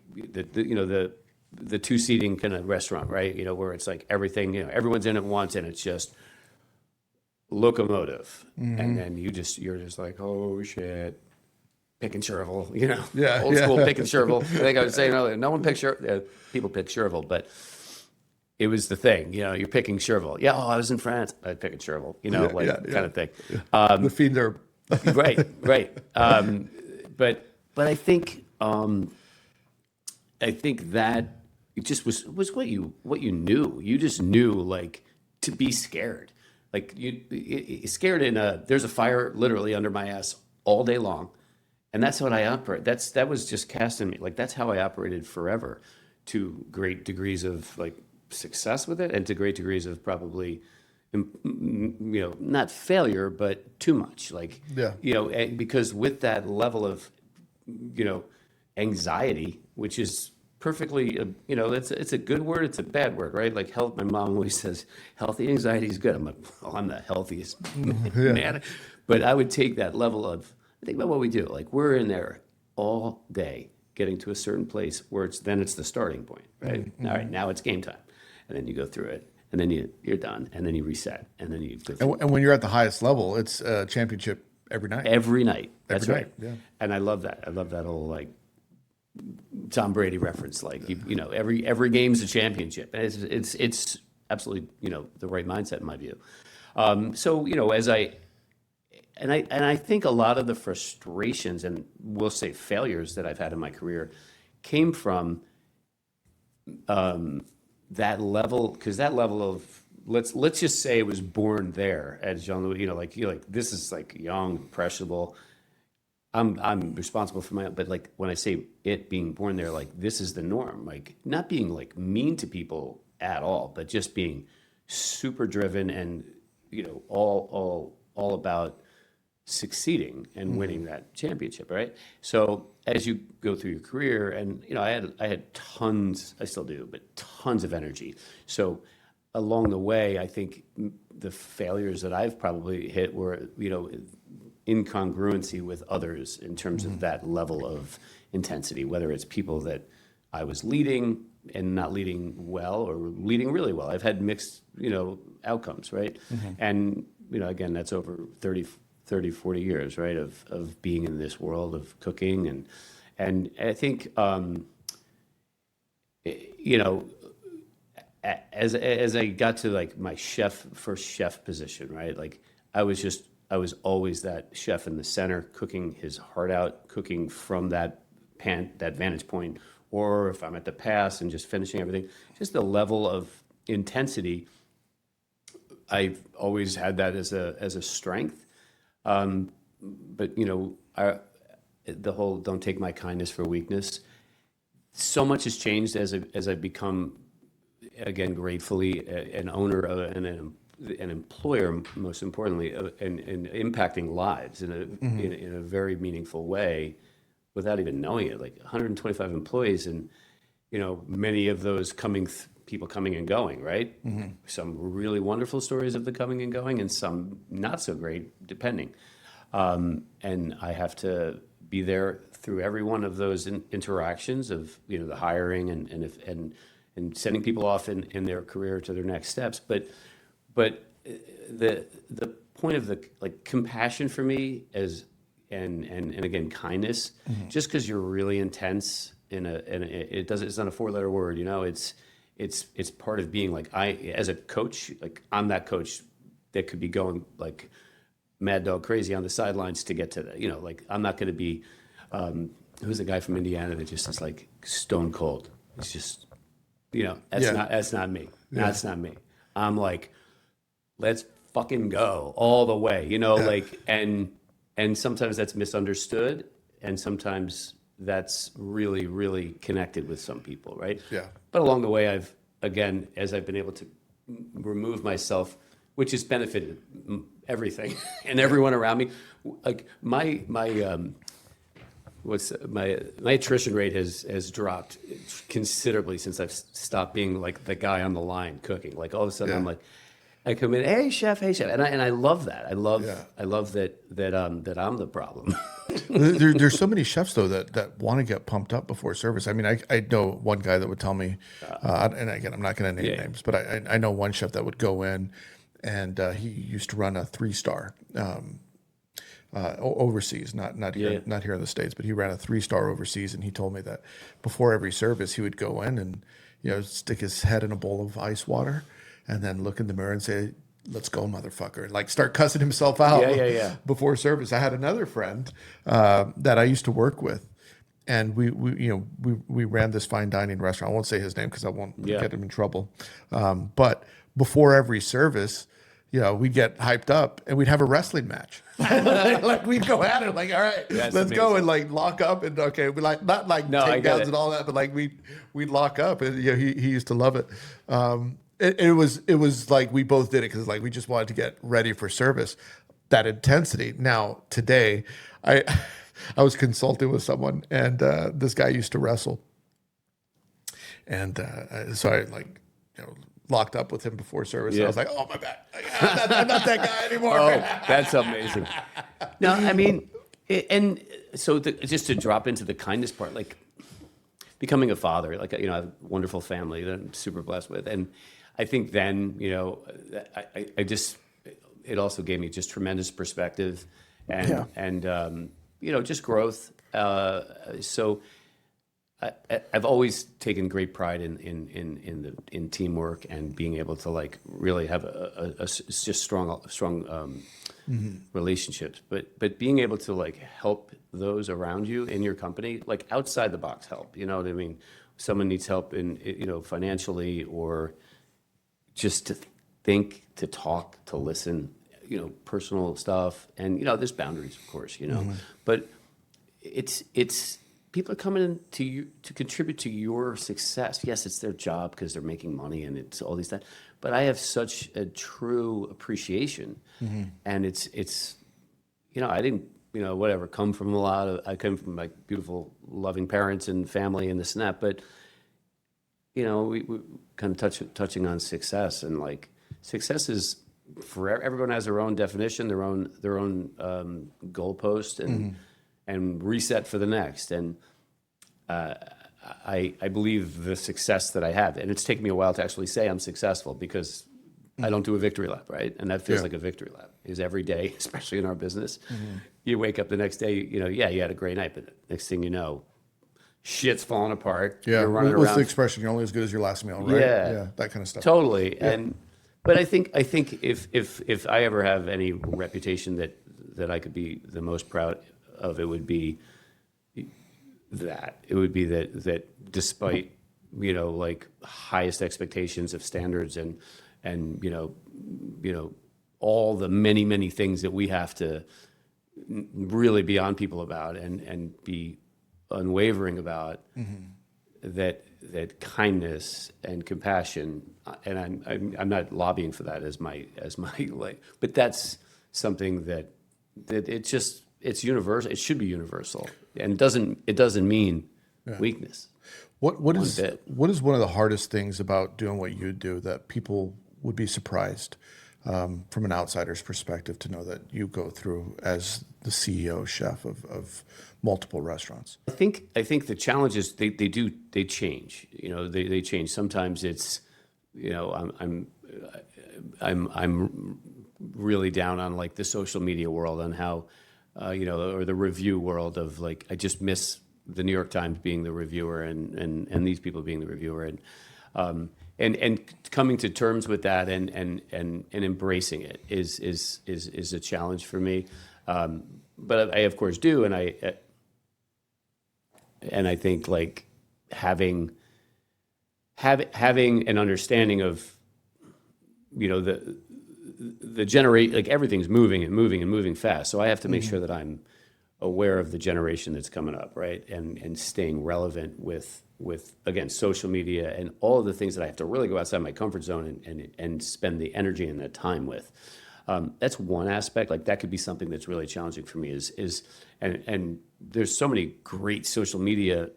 the 2-seating kind of restaurant, right? Where it's like everything, everyone's in at once and it's just locomotive. And then you're just like, oh shit, pick and shovel, old school pick and shovel. I think I was saying earlier, no one picks people pick shovel, but it was the thing, you're picking shovel. Yeah, I was in France, I pick and shovel, kind of thing. The fiends are right. But I think that it just was what you knew. You just knew like to be scared. Like you scared there's a fire literally under my ass all day long. And that's what I operate. That was just cast in me. Like that's how I operated forever, to great degrees of like success with it, and to great degrees of probably, not failure, but too much. Like, because with that level of, anxiety, which is perfectly, it's a good word, it's a bad word, right? Like health. My mom always says healthy anxiety is good. I'm like, well, I'm the healthiest man, but I would take that level of. Think about what we do. Like we're in there all day getting to a certain place where it's the starting point, right? All right, now it's game time. And then you go through it and then you're done and then you reset and then you go through and when you're at the highest level, it's a championship every night. Every night. That's every right. Night. Yeah. And I love that. I love that whole like Tom Brady reference. Like, every game's a championship. And it's absolutely, the right mindset in my view. So, I think a lot of the frustrations and we'll say failures that I've had in my career came from that level, because that level of let's just say it was born there at Jean Louis. This is like young, impressionable. I'm responsible for my own, but like when I say it being born there, like this is the norm. Like not being like mean to people at all, but just being super driven and all about succeeding and winning that championship, right? So as you go through your career, and I had tons, I still do, but tons of energy. So along the way, I think the failures that I've probably hit were, incongruency with others in terms of that level of intensity, whether it's people that I was leading and not leading well or leading really well. I've had mixed, outcomes, right? And, again, that's over 30, 40 years, right, of being in this world of cooking. And I think, as I got to like my first chef position, right, like I was always that chef in the center, cooking his heart out, cooking from that that vantage point, or if I'm at the pass and just finishing everything, just the level of intensity. I've always had that as a strength, but the whole "don't take my kindness for weakness." So much has changed as I've become, again, gratefully an owner and an employer, most importantly, and impacting lives in a very meaningful way, without even knowing it. Like 125 employees, and many of those people coming and going, right? Some really wonderful stories of the coming and going, and some not so great, depending. And I have to be there through every one of those interactions of the hiring and sending people off in their career to their next steps. But the point of the compassion for me and again kindness, just because you're really intense it's not a four-letter word, it's part of being as a coach, I'm that coach that could be going mad dog crazy on the sidelines to get to that. I'm not going to be who's the guy from Indiana that just is stone cold. It's just that's not me. Yeah. That's not me. I'm let's fucking go all the way, and sometimes that's misunderstood, and sometimes that's really, really connected with some people, right? Yeah. But along the way, as I've been able to remove myself, which has benefited everything and everyone around me. My attrition rate has dropped considerably since I've stopped being the guy on the line cooking. All of a sudden, I'm I come in, hey chef, and I love that. I love that I'm the problem. There's so many chefs though that want to get pumped up before service. I mean, I know one guy that would tell me, and again, I'm not going to name names, but I know one chef that would go in, and he used to run a 3-star overseas, not here in the States, but he ran a 3-star overseas, and he told me that before every service he would go in and stick his head in a bowl of ice water, and then look in the mirror and say, "Let's go, motherfucker," and start cussing himself out before service. I had another friend that I used to work with, and we ran this fine dining restaurant. I won't say his name because I won't get him in trouble. But before every service, we'd get hyped up and we'd have a wrestling match. We'd go at it, all right, let's go and lock up and we not takedowns and all that, but we'd lock up, and he used to love it. It was we both did it because we just wanted to get ready for service. That intensity. Now today, I was consulting with someone, and this guy used to wrestle, and so I locked up with him before service. And I was oh my bad, I'm not that guy anymore. Oh, that's amazing. No, I mean, and so just to drop into the kindness part, becoming a father, I have a wonderful family that I'm super blessed with, and I think then, I just, it also gave me just tremendous perspective and just growth. So I've always taken great pride in teamwork and being able to really have a just strong relationships, but being able to help those around you in your company, outside the box help, you know what I mean? Someone needs help in, financially, or just to think, to talk, to listen, personal stuff. And, there's boundaries, of course, but it's people are coming in to you to contribute to your success. Yes, it's their job because they're making money and it's all these things. But I have such a true appreciation, and it's I didn't come from I come from beautiful, loving parents and family and this and that, but we kind of touching on success, and success is for everyone has their own definition, their own goalpost, and reset for the next. And I believe the success that I have, and it's taken me a while to actually say I'm successful, because I don't do a victory lap, right? And that feels like a victory lap. Is every day, especially in our business, you wake up the next day, you had a great night, but next thing you know, shit's falling apart. Yeah, you're running what's around. the expression? You're only as good as your last meal, right? Yeah, that kind of stuff. Totally. Yeah. But I think if I ever have any reputation that I could be the most proud of, it would be that. It would be that despite, like highest expectations of standards and all the many, many things that we have to really be on people about and be unwavering about, that kindness and compassion, and I'm not lobbying for that as my like, but that's something that it's universal. It should be universal, and it doesn't mean weakness. What is one of the hardest things about doing what you do that people would be surprised from an outsider's perspective to know that you go through as the CEO chef of multiple restaurants? I think the challenge is they change. They change. Sometimes it's, I'm really down on like the social media world, on how, or the review world of like, I just miss the New York Times being the reviewer and these people being the reviewer, and coming to terms with that and embracing it is a challenge for me. But I of course do, and I think like having an understanding of, the generate, like everything's moving and moving and moving fast. So I have to make sure that I'm aware of the generation that's coming up, right? And staying relevant with again, social media and all of the things that I have to really go outside my comfort zone and spend the energy and the time with. That's one aspect. Like that could be something that's really challenging for me and there's so many great social media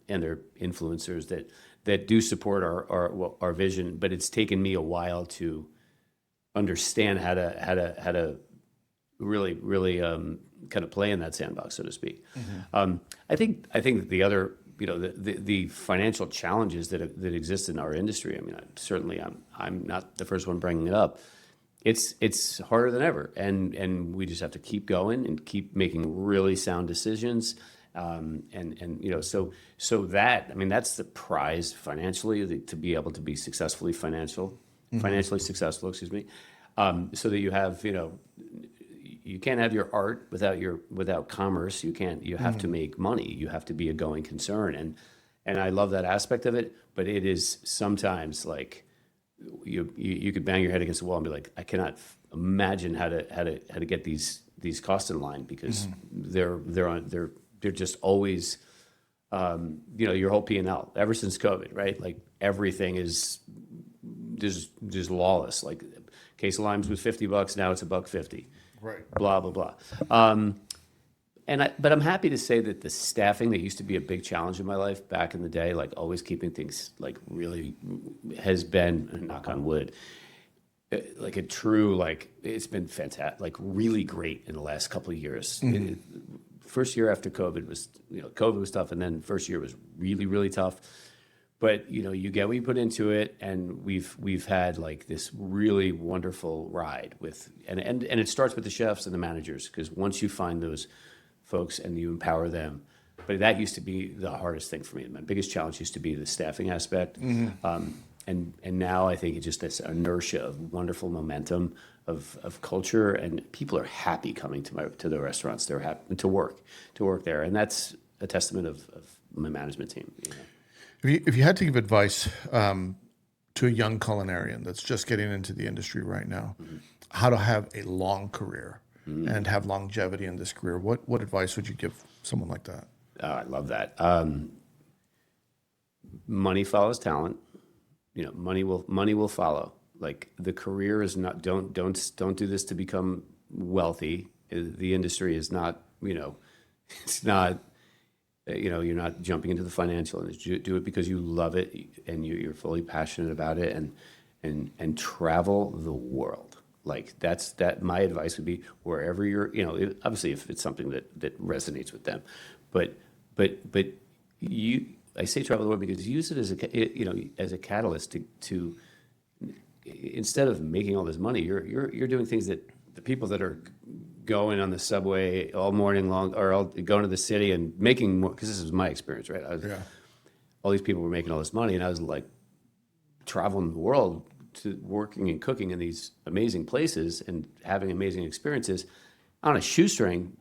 and their influencers that do support our vision, but it's taken me a while to understand how to really kind of play in that sandbox, so to speak. I think the other, the financial challenges that exist in our industry. I mean, I'm not the first one bringing it up. It's harder than ever, and we just have to keep going and keep making really sound decisions. So that, I mean, that's the prize financially, to be able to be financially successful, excuse me, so that you have, you can't have your art without commerce. You have to make money. You have to be a going concern, and I love that aspect of it. But it is sometimes like you could bang your head against the wall and be like, I cannot imagine how to get these costs in line, because they're just always, your whole P&L ever since COVID, right? Like everything is just lawless. Like case of limes was $50, now it's $1.50. Right. Blah blah blah. But I'm happy to say that the staffing that used to be a big challenge in my life back in the day, like always keeping things like really, has been, knock on wood, like a true, like it's been fantastic, like really great in the last couple of years. First year after COVID was, COVID was tough, and then first year was really, really tough. But you get what you put into it, and we've had like this really wonderful ride with, and it starts with the chefs and the managers, because once you find those folks and you empower them, but that used to be the hardest thing for me. My biggest challenge used to be the staffing aspect, and now I think it's just this inertia of wonderful momentum of culture, and people are happy coming to the restaurants. They're happy to work there, and that's a testament of my management team. If you had to give advice to a young culinarian that's just getting into the industry right now, how to have a long career and have longevity in this career, what advice would you give someone like that? I love that. Money follows talent. Money will follow. Like the career is not. Don't do this to become wealthy. The industry is not. It's not. You're not jumping into the financial industry. Do it because you love it and you're fully passionate about it, and travel the world. Like that. My advice would be wherever you're. Obviously if it's something that resonates with them, but I say travel the world because use it as a catalyst to instead of making all this money, you're doing things that the people that are going on the subway all morning long, or all going to the city and making more, because this is my experience, right? All these people were making all this money, and I was like traveling the world, to working and cooking in these amazing places and having amazing experiences on a shoestring,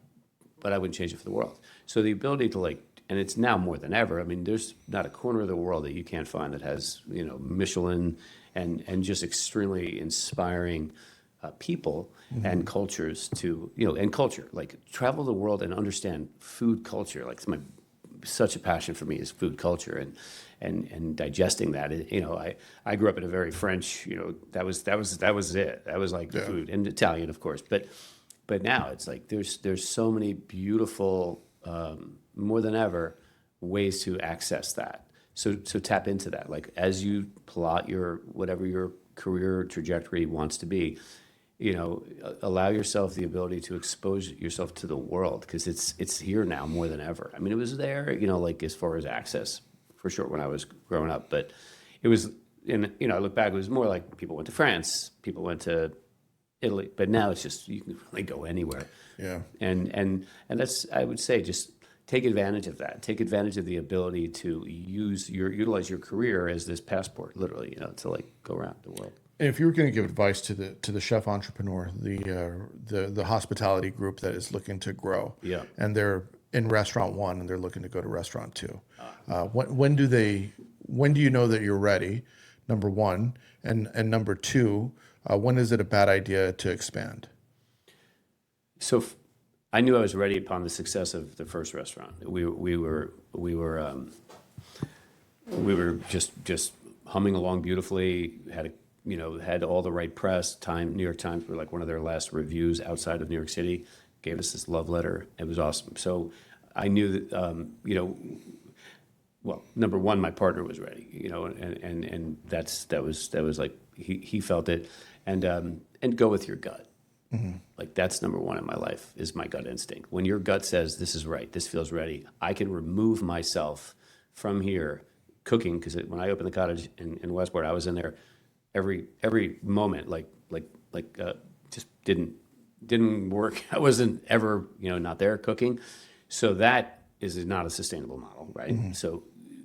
but I wouldn't change it for the world. So the ability to and it's now more than ever. I mean, there's not a corner of the world that you can't find that has, Michelin and just extremely inspiring people and cultures and culture. Like, travel the world and understand food culture. Like, such a passion for me is food culture and digesting that. I grew up in a very French, that was it. That was like the food, and Italian, of course. But now it's like there's so many beautiful, more than ever, ways to access that. So tap into that. Like, as you plot whatever your career trajectory wants to be, allow yourself the ability to expose yourself to the world, because it's here now more than ever. I mean, it was there, like, as far as access, for sure, when I was growing up, but it was, I look back, it was more like people went to France, people went to Italy, but now it's just, you can really go anywhere. Yeah. And that's, I would say, just take advantage of that. Take advantage of the ability to utilize your career as this passport, literally, to like go around the world. And if you were going to give advice to the chef entrepreneur, the hospitality group that is looking to grow, and they're in restaurant 1 and they're looking to go to restaurant 2, when do you know that you're ready? Number 1, and number 2, when is it a bad idea to expand? So I knew I was ready upon the success of the first restaurant. We were just humming along beautifully. Had all the right press. New York Times were like one of their last reviews outside of New York City. Gave us this love letter. It was awesome. So I knew that well, number 1, my partner was ready. And that was like he felt it, and go with your gut. Mm-hmm. Like, that's number 1 in my life, is my gut instinct. When your gut says this is right, this feels ready, I can remove myself from here cooking, because when I opened the cottage in Westport, I was in there every moment, just didn't work. I wasn't ever not there cooking, so that is not a sustainable model, right? Mm-hmm. So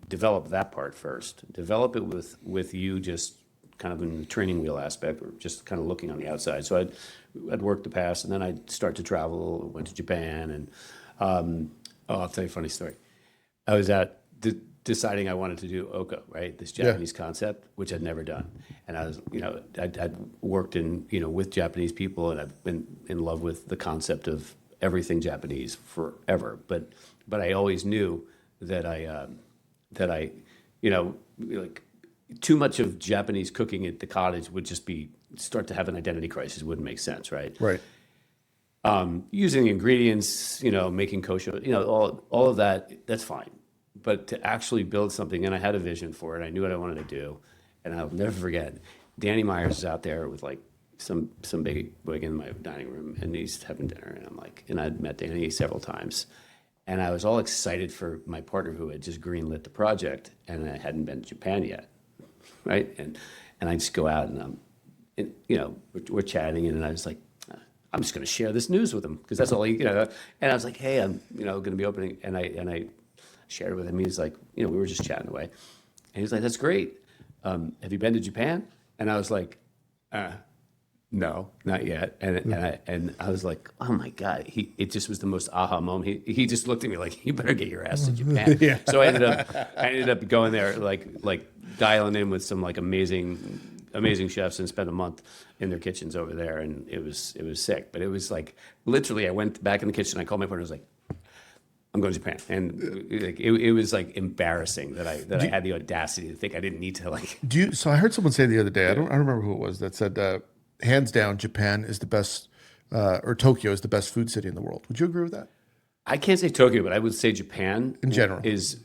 develop that part first. Develop it with you just kind of in the training wheel aspect, or just kind of looking on the outside. So I'd worked the past, and then I'd start to travel. Went to Japan, and I'll tell you a funny story. I was deciding I wanted to do Oko, right? This Japanese concept, which I'd never done. And I was, I'd worked with Japanese people, and I've been in love with the concept of everything Japanese forever. But I always knew that I like, too much of Japanese cooking at the cottage would just start to have an identity crisis. It wouldn't make sense, right? Right. Using ingredients, making kosher, all of that, that's fine. But to actually build something, and I had a vision for it, I knew what I wanted to do, and I'll never forget, Danny Myers is out there with like some big wig in my dining room, and he's having dinner, and I'm like, and I'd met Danny several times, and I was all excited for my partner who had just greenlit the project, and I hadn't been to Japan yet, right? And I just go out, and we're chatting, and I was like, I'm just going to share this news with him, because that's all and I was like, hey, I'm going to be opening, and I shared it with him. He's like, we were just chatting away, and he's like, that's great. Have you been to Japan? And I was like, no, not yet. And I was like, oh my God, it just was the most aha moment. He just looked at me like, you better get your ass to Japan. Yeah. So I ended up going there, like dialing in with some like amazing chefs, and spent a month in their kitchens over there, and it was sick. But it was like, literally, I went back in the kitchen, I called my partner, I was like, I'm going to Japan, and it was like embarrassing that I had the audacity to think I didn't need to like. So I heard someone say the other day, I don't remember who it was, that said, hands down, Japan is the best, or Tokyo is the best food city in the world. Would you agree with that? I can't say Tokyo, but I would say Japan in general is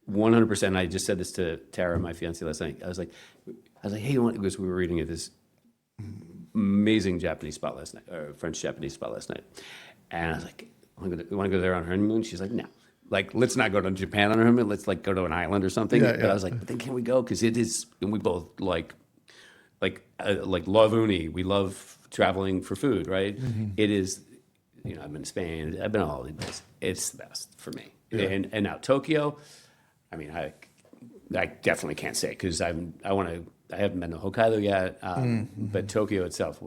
100%. I just said this to Tara, my fiance, last night. I was like, hey, because we were reading at this amazing Japanese spot last night, or French Japanese spot last night, and I was like, you want to go there on her honeymoon? She's like, no. Like, let's not go to Japan on her honeymoon. Let's like go to an island or something. But I was like, but then can we go? Because it is, and we both like love uni. We love traveling for food, right? Mm-hmm. It is, I've been to Spain. I've been all over the place. It's the best for me. Yeah. And now Tokyo, I mean, I definitely can't say, because I haven't been to Hokkaido yet. But Tokyo itself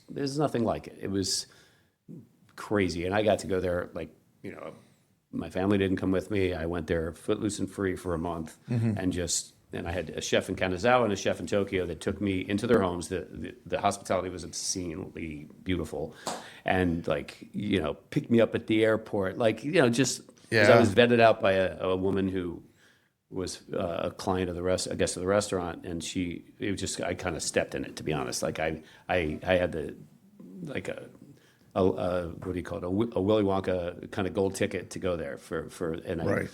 there's nothing like it. It was crazy, and I got to go there like my family didn't come with me. I went there footloose and free for a month, and I had a chef in Kanazawa and a chef in Tokyo that took me into their homes. The hospitality was obscenely beautiful, and like, you know, picked me up at the airport, like, you know, just because I was vetted out by a woman who was a client of a guest of the restaurant, and I kind of stepped in it, to be honest. Like I had what do you call it, a Willy Wonka kind of gold ticket to go there Right.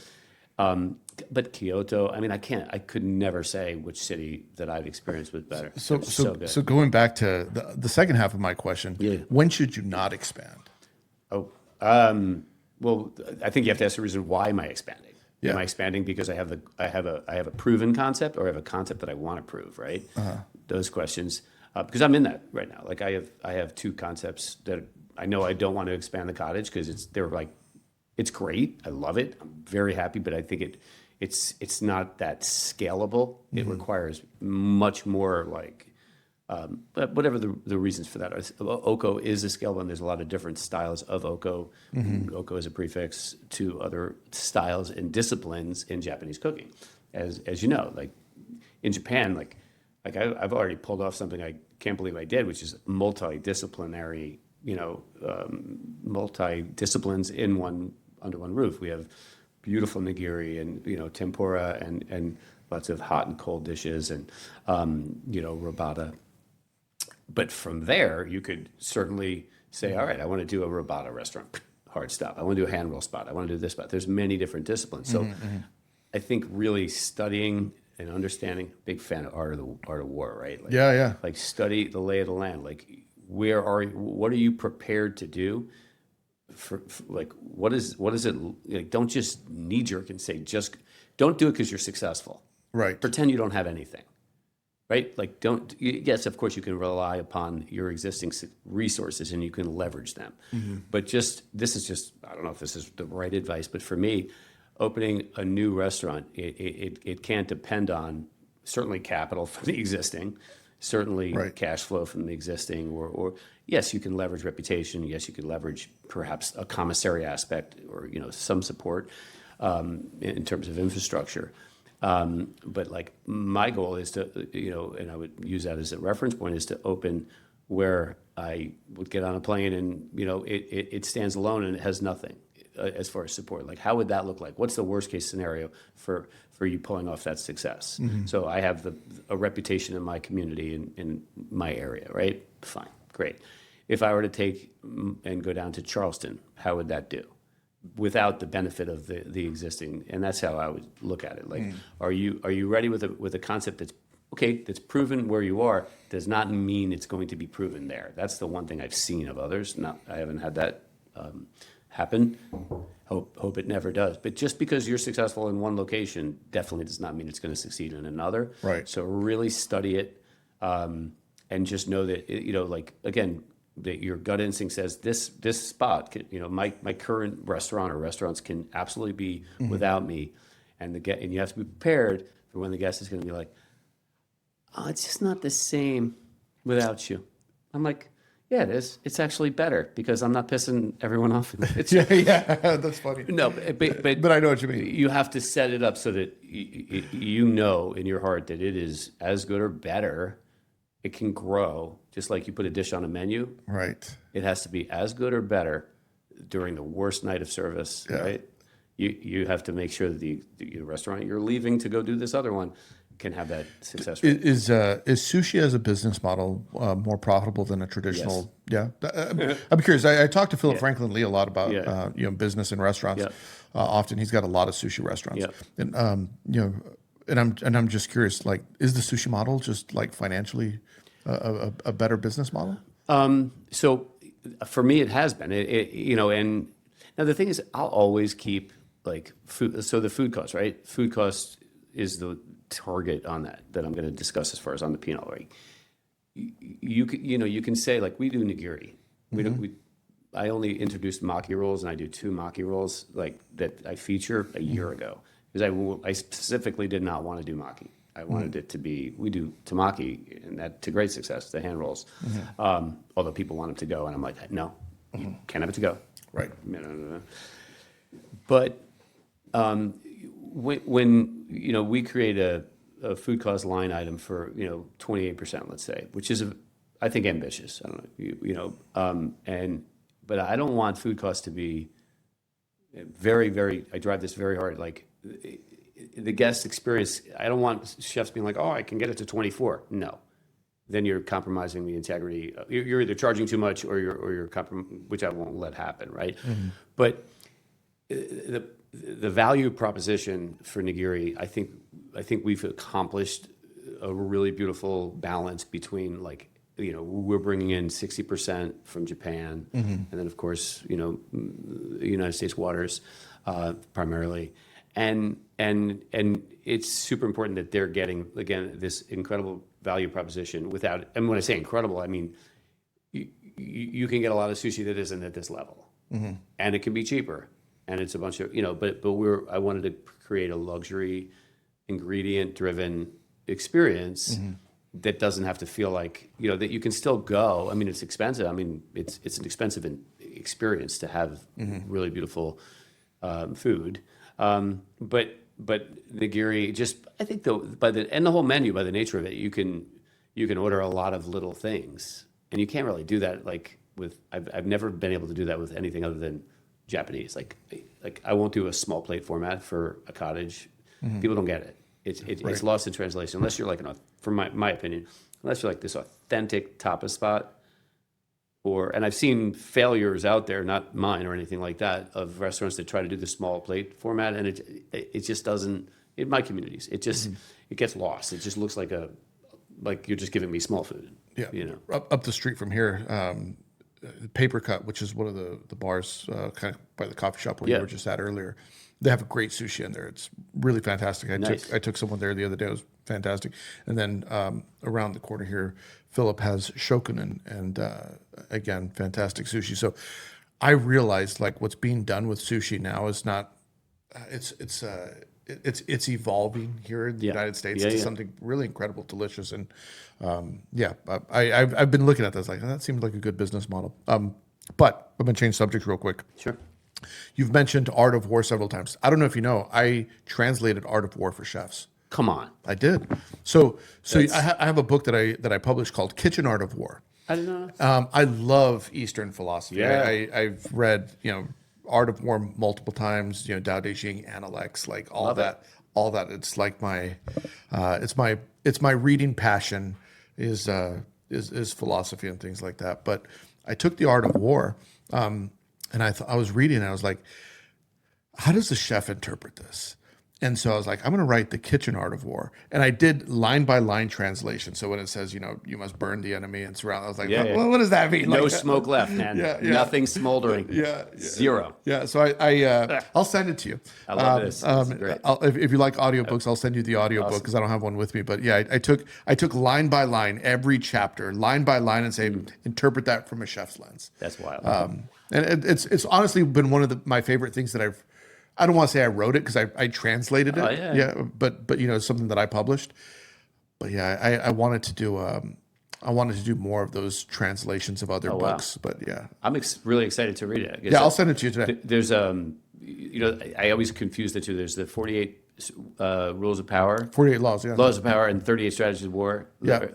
But Kyoto, I mean, I could never say which city that I've experienced was better. So It's so good. so going back to the second half of my question, when should you not expand? Well, I think you have to ask the reason, why am I expanding? Yeah. Am I expanding because I have a proven concept, or I have a concept that I want to prove, right? Those questions, because I'm in that right now. Like I have two concepts that I know I don't want to expand the Cottage because it's great. I love it. I'm very happy, but I think it's not that scalable. It requires much more, like, but whatever the reasons for that are. Oko is a scalable, and there's a lot of different styles of Oko. Oko is a prefix to other styles and disciplines in Japanese cooking, as you know. Like in Japan, like I've already pulled off something I can't believe I did, which is multidisciplinary. You know, multi-disciplines under one roof. We have beautiful nigiri and, you know, tempura and lots of hot and cold dishes and, you know, robata. But from there, you could certainly say, all right, I want to do a robata restaurant. Hard stop. I want to do a hand roll spot. I want to do this spot. There's many different disciplines. So I think really studying and understanding, big fan of Art of War, right? Like, Like study the lay of the land. Like, what are you prepared to do for like, what is it, like, don't just knee jerk and say, just don't do it because you're successful. Right. Pretend you don't have anything, right? Like, yes, of course you can rely upon your existing resources and you can leverage them. But this is just, I don't know if this is the right advice, but for me, opening a new restaurant, it can't depend on certainly capital from the existing, certainly cash flow from the existing, or yes, you can leverage reputation. Yes, you can leverage perhaps a commissary aspect, or, you know, some support in terms of infrastructure. But like, my goal is to, you know, and I would use that as a reference point, is to open where I would get on a plane and, you know, it stands alone and it has nothing as far as support. Like, how would that look like? What's the worst case scenario for you pulling off that success? So I have a reputation in my community, in my area, right? Fine, great. If I were to take and go down to Charleston, how would that do without the benefit of the existing? And that's how I would look at it. Like, are you ready with a concept that's proven where you are, does not mean it's going to be proven there. That's the one thing I've seen of others. I haven't had that happen. Hope it never does. But just because you're successful in one location definitely does not mean it's going to succeed in another. Right. So really study it, and just know that, you know, like, again, that your gut instinct says this spot, you know, my current restaurant or restaurants can absolutely be without me, and you have to be prepared for when the guest is going to be like, oh, it's just not the same without you. I'm like, yeah, it is. It's actually better because I'm not pissing everyone off. That's funny. No, but I know what you mean. You have to set it up so that you know in your heart that it is as good or better. It can grow, just like you put a dish on a menu. Right. It has to be as good or better during the worst night of service, right? You have to make sure that the restaurant you're leaving to go do this other one can have that success rate. Is sushi as a business model more profitable than a traditional? Yes. Yeah, I'm curious. I talked to Philip Franklin Lee a lot about you know, business and restaurants. Often he's got a lot of sushi restaurants, and you know, and I'm just curious. Like, is the sushi model just like financially a better business model? So for me, it has been. You know, and now the thing is, I'll always keep like food. So the food cost, right? Food cost is the target on that I'm going to discuss as far as on the P&L, right? You can say, like, we do nigiri. I only introduced maki rolls, and I do 2 maki rolls like that I feature a year ago, because I specifically did not want to do maki. I wanted it to be, we do tamaki, and that to great success, the hand rolls. Although people want them to go, and I'm like, no, you can't have it to go. Right. No. But when we create a food cost line item for 28%, let's say, which is I think ambitious. I don't know, but I don't want food costs to be very, very. I drive this very hard. Like the guest experience, I don't want chefs being like, oh, I can get it to 24. No, then you're compromising the integrity. You're either charging too much or you're which I won't let happen, right? Mm-hmm. But the value proposition for nigiri, I think we've accomplished a really beautiful balance between we're bringing in 60% from Japan, and then of course United States waters primarily, and it's super important that they're getting again this incredible value proposition without. And when I say incredible, I mean you can get a lot of sushi that isn't at this level, and it can be cheaper. And it's a bunch of, but I wanted to create a luxury, ingredient-driven experience that doesn't have to feel like, that you can still go. I mean, it's expensive. I mean, it's an expensive experience to have really beautiful food. But nigiri, just I think and the whole menu, by the nature of it, you can order a lot of little things, and you can't really do that I've never been able to do that with anything other than Japanese. Like I won't do a small plate format for a cottage. People don't get it. It's lost in translation unless you're from my opinion, unless you're like this authentic tapas spot. And I've seen failures out there, not mine or anything like that, of restaurants that try to do the small plate format, and it just doesn't. In my communities, it just it gets lost. It just looks like you're just giving me small food. Yeah, up the street from here. Paper Cut, which is one of the bars kind of by the coffee shop where you were just at earlier. They have a great sushi in there. It's really fantastic. I took someone there the other day. It was fantastic. And then around the corner here, Philip has Shokunin, and again, fantastic sushi. So I realized what's being done with sushi now is not. It's evolving here in the United States to something really incredible, delicious, and I've been looking at this that seems like a good business model. But I'm gonna change subject real quick. Sure. You've mentioned Art of War several times. I don't know if you know, I translated Art of War for chefs. Come on. I did. So I have a book that I published called Kitchen Art of War. I didn't know. I love Eastern philosophy. Yeah. I've read Art of War multiple times. Tao Te Ching, Analects, all Love that. It. All that. It's like it's my reading passion is philosophy and things like that. But I took the Art of War, and I was reading and I was like, how does the chef interpret this? And so I was like, I'm going to write the Kitchen Art of War. And I did line by line translation. So when it says, you must burn the enemy and surround, I was like, what does that mean? No smoke left, man. Nothing smoldering. Zero. Yeah. So I'll send it to you. I love this. This is great. If you like audiobooks, I'll send you the audiobook because I don't have one with me. But I took line by line, every chapter, line by line, and say, interpret that from a chef's lens. That's wild. And it's honestly been one of my favorite things that I don't want to say I wrote it because I translated it. Oh, yeah. But something that I published. But I wanted to do more of those translations of other books. But I'm really excited to read it. I'll send it to you today. There's I always confuse the two. There's the 48 rules of power, 48 laws, laws of power, and 38 strategies of war. Yeah.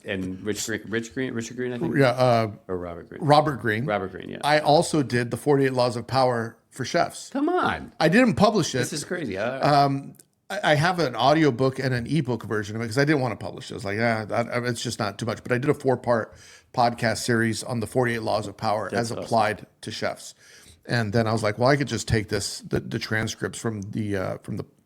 And Richard Green, I think. Yeah. Or Robert Green. Robert Green. Robert Green. Yeah. I also did the 48 laws of power for chefs. Come on. I didn't publish it. This is crazy. I have an audiobook and an ebook version of it because I didn't want to publish it. I was like, it's just not too much. But I did a 4-part podcast series on the 48 laws of power as applied to chefs. And then I was like, well, I could just take the transcripts from the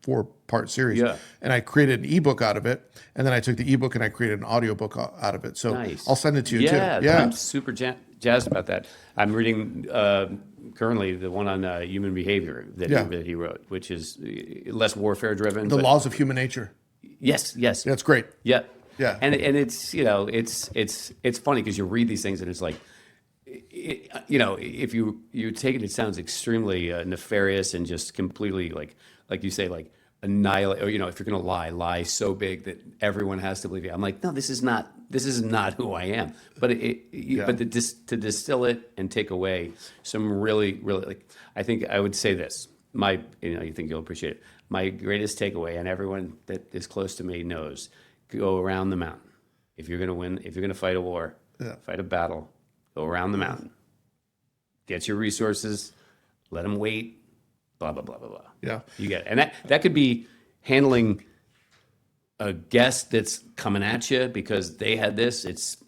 4-part series, and I created an ebook out of it. And then I took the ebook and I created an audiobook out of it. So nice. I'll send it to you too. Yeah, I'm super jazzed about that. I'm reading currently the one on human behavior that he wrote, which is less warfare driven. The laws of human nature. Yes. That's great. Yeah. Yeah. And it's it's funny because you read these things and it's like, if you take it, it sounds extremely nefarious and just completely like you say, like annihilate, or if you're going to lie so big that everyone has to believe you. I'm like, no, this is not who I am. But to distill it and take away some really, really, like, I think I would say this. You think you'll appreciate it. My greatest takeaway, and everyone that is close to me knows, go around the mountain. If you're going to win, if you're going to fight a war, fight a battle, go around the mountain. Get your resources, let them wait. Blah, blah, blah, blah, blah. Yeah. You get it. And that could be handling a guest that's coming at you because they had this. It's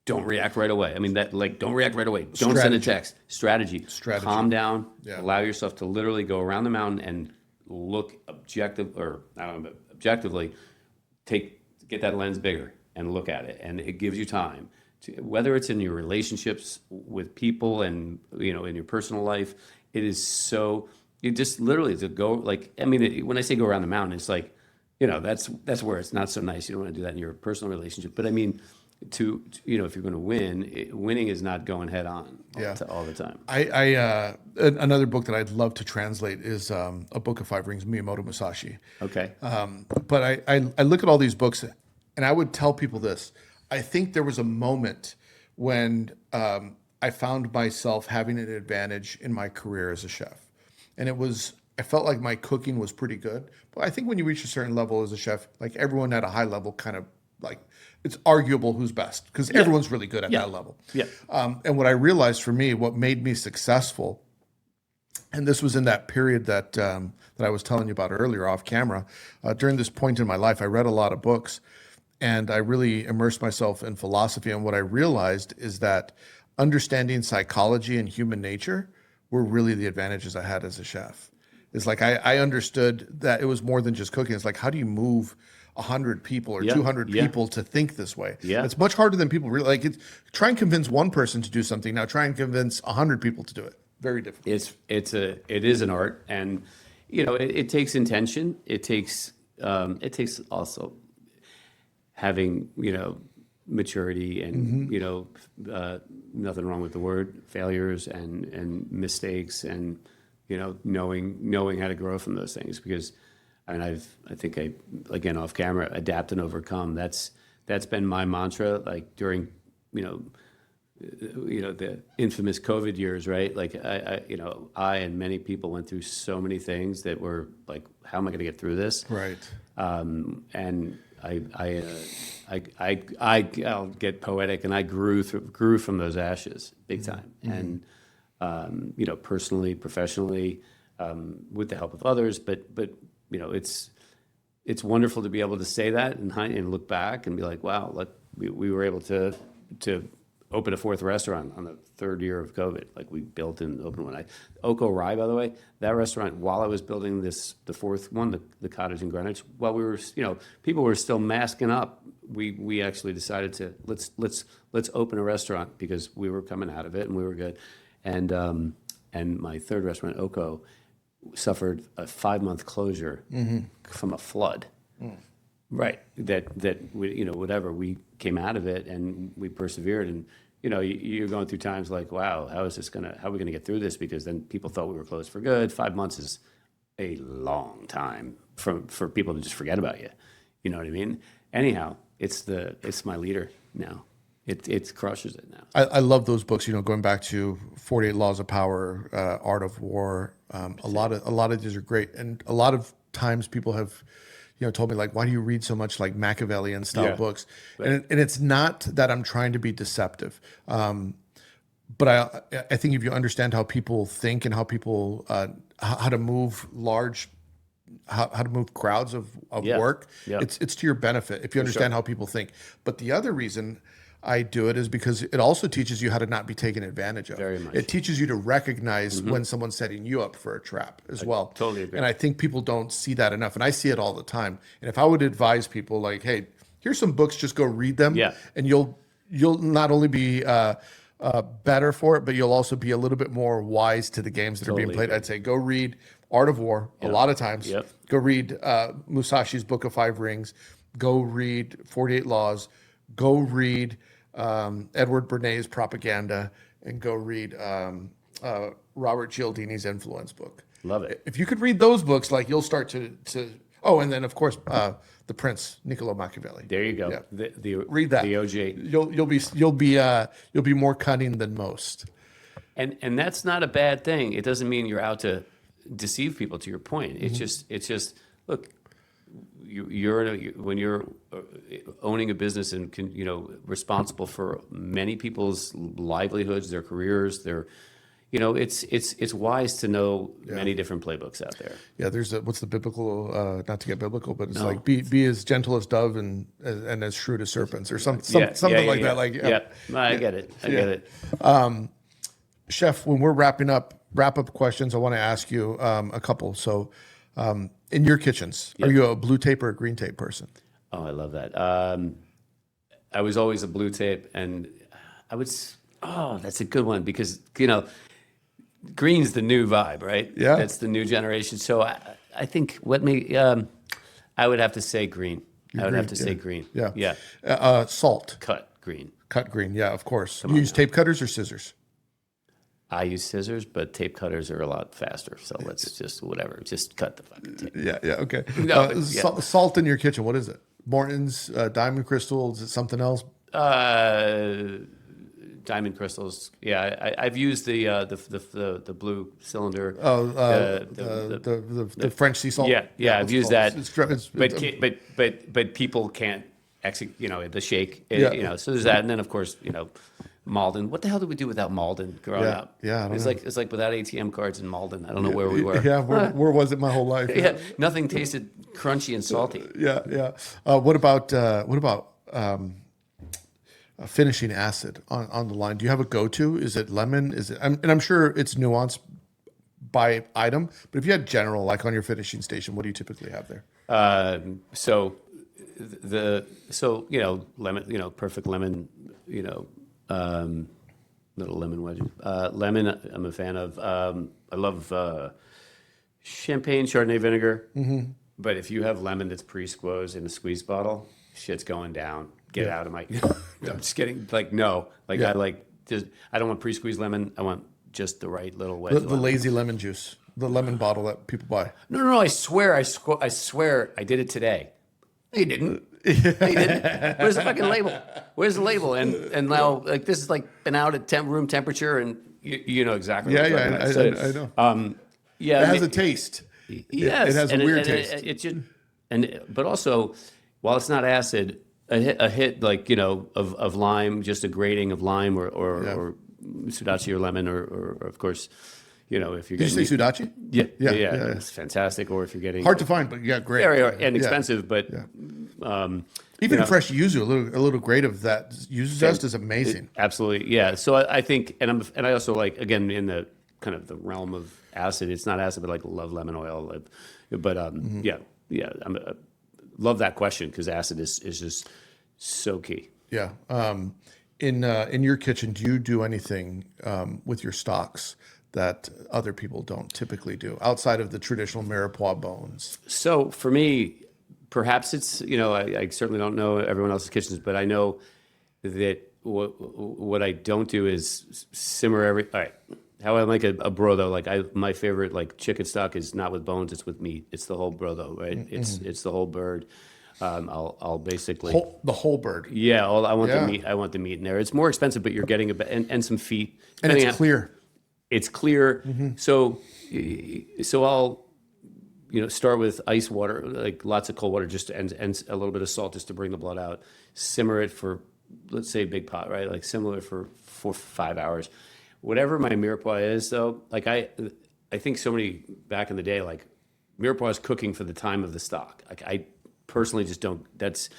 don't react right away. I mean, don't react right away. Don't send a text. Strategy. Calm down. Yeah. Allow yourself to literally go around the mountain and look objectively, get that lens bigger and look at it. And it gives you time to, whether it's in your relationships with people and, in your personal life, it is so... You just literally to go when I say go around the mountain, it's like, that's where it's not so nice. You don't want to do that in your personal relationship. But I mean, if you're going to win, winning is not going head on all the time. Another book that I'd love to translate is A Book of Five Rings, Miyamoto Musashi. Okay. But I look at all these books and I would tell people this. I think there was a moment when I found myself having an advantage in my career as a chef. And I felt like my cooking was pretty good. But I think when you reach a certain level as a chef, like everyone at a high level kind of like, it's arguable who's best because everyone's really good at that level. Yeah. And what I realized for me, what made me successful, and this was in that period that I was telling you about earlier off camera, during this point in my life, I read a lot of books and I really immersed myself in philosophy. And what I realized is that understanding psychology and human nature were really the advantages I had as a chef. It's like I understood that it was more than just cooking. It's like, how do you move 100 people or 200 people to think this way? Yeah. It's much harder than people really like. Try and convince one person to do something. Now try and convince 100 people to do it. Very difficult. It is an art, and it takes intention. It takes also having maturity and nothing wrong with the word failures and mistakes and knowing how to grow from those things, because I think again off camera, adapt and overcome, that's been my mantra, like during the infamous COVID years, right? Like I and many people went through so many things that were like, how am I going to get through this? Right. And I'll get poetic, and I grew from those ashes big time. Mm-hmm. And personally, professionally, with the help of others, but it's wonderful to be able to say that and look back and be like, wow, we were able to open a fourth restaurant on the third year of COVID. Like we built and opened one. Oko Rye, by the way, that restaurant, while I was building the fourth one, the Cottage in Greenwich, while we were, people were still masking up, we actually decided to let's open a restaurant because we were coming out of it and we were good. And my third restaurant, Oko, suffered a 5-month closure from a flood. Mm. Right. That we, whatever, we came out of it and we persevered. And, you're going through times like, wow, how are we going to get through this? Because then people thought we were closed for good. 5 months is a long time for people to just forget about you. You know what I mean? Anyhow, it's my leader now. It crushes it now. I love those books, going back to 48 Laws of Power, Art of War. A lot of these are great. And a lot of times people have, told me, like, why do you read so much like Machiavellian style books? Right. And it's not that I'm trying to be deceptive. But I think if you understand how people think and how people, how to move how to move crowds of work, it's to your benefit if you understand how people think. But the other reason I do it is because it also teaches you how to not be taken advantage of. Very much. It teaches you to recognize when someone's setting you up for a trap as well. Totally agree. And I think people don't see that enough. And I see it all the time. And if I would advise people like, hey, here's some books, just go read them. Yeah. And you'll not only be better for it, but you'll also be a little bit more wise to the games that are being played. I'd say go read Art of War a lot of times. Yep. Go read Musashi's Book of Five Rings. Go read 48 Laws. Go read Edward Bernay's Propaganda, and go read Robert Cialdini's Influence book. Love it. If you could read those books, like you'll start to Oh, and then of course the Prince, Niccolo Machiavelli. There you go. Yeah. Read that. The OJ. You'll be more cunning than most. And that's not a bad thing. It doesn't mean you're out to deceive people. To your point, it's just look. When you're owning a business and responsible for many people's livelihoods, their careers, it's wise to know many different playbooks out there. Yeah, there's what's the biblical? Not to get biblical, but it's like be as gentle as dove and as shrewd as serpents, or something like that. Like No, I get it. I get it. Chef, when we're wrap up questions, I want to ask you a couple. So, in your kitchens, are you a blue tape or a green tape person? Oh, I love that. I was always a blue tape, and that's a good one because green's the new vibe, right? Yeah, that's the new generation. So I think I would have to say green. Say green. Yeah. Salt. Cut green. Cut green. Yeah, of course. You use tape cutters or scissors? I use scissors, but tape cutters are a lot faster. So let's just cut the fucking tape. Yeah. Okay. No, salt in your kitchen. What is it? Morton's, Diamond Crystal. Is it something else? Diamond crystals. Yeah, I've used the blue cylinder. The French sea salt. Yeah. I've used that. But people can't execute. The shake. So there's that, and then of course Malden. What the hell did we do without Malden growing up? Yeah, it's like without ATM cards and Malden. I don't know where we were. Yeah, where was it my whole life? Yeah, nothing tasted crunchy and salty. Yeah. What about finishing acid on the line? Do you have a go-to? Is it lemon? And I'm sure it's nuanced by item, but if you had general, like on your finishing station, what do you typically have there? Lemon, perfect lemon, little lemon wedge. Lemon, I'm a fan of. I love champagne, Chardonnay vinegar. Mm-hmm. But if you have lemon that's pre-squoze in a squeeze bottle, shit's going down. Get out of my. I'm just kidding. No. I don't want pre-squeezed lemon. I want just the right little wedge. The lazy lemon juice, the lemon bottle that people buy. No. I swear, I did it today. No, you didn't. No, you didn't. Where's the fucking label? Where's the label? And now, this is been out at room temperature, and you know exactly. Yeah, I know. It has a taste. Yes, it has a weird taste. But also, while it's not acid, a hit of lime, just a grating of lime or sudachi or lemon or of course, if you're Did you say sudachi? Yeah, it's fantastic. Or if you're getting hard to find, but yeah, great. Very and expensive, but even fresh yuzu, a little grate of that yuzu zest is amazing. Absolutely, yeah. So I think, and I also again in the kind of the realm of acid. It's not acid, but love lemon oil. But love that question because acid is just so key. Yeah. In your kitchen, do you do anything with your stocks that other people don't typically do outside of the traditional mirepoix bones? So for me, perhaps it's I certainly don't know everyone else's kitchens, but I know that what I don't do is simmer all right. How I make a brodo, my favorite chicken stock is not with bones, it's with meat. It's the whole brodo, right? Mm-hmm. It's the whole bird. I'll basically the whole bird. Yeah, I want the meat. I want the meat in there. It's more expensive, but you're getting and some feet. And it's clear. It's clear. Mm-hmm. So I'll start with ice water, lots of cold water, just and a little bit of salt just to bring the blood out. Simmer it for, let's say, a big pot, right? Simmer it for 4 5 hours. Whatever my mirepoix is, though, I think so many back in the day, mirepoix is cooking for the time of the stock. I personally just don't. It's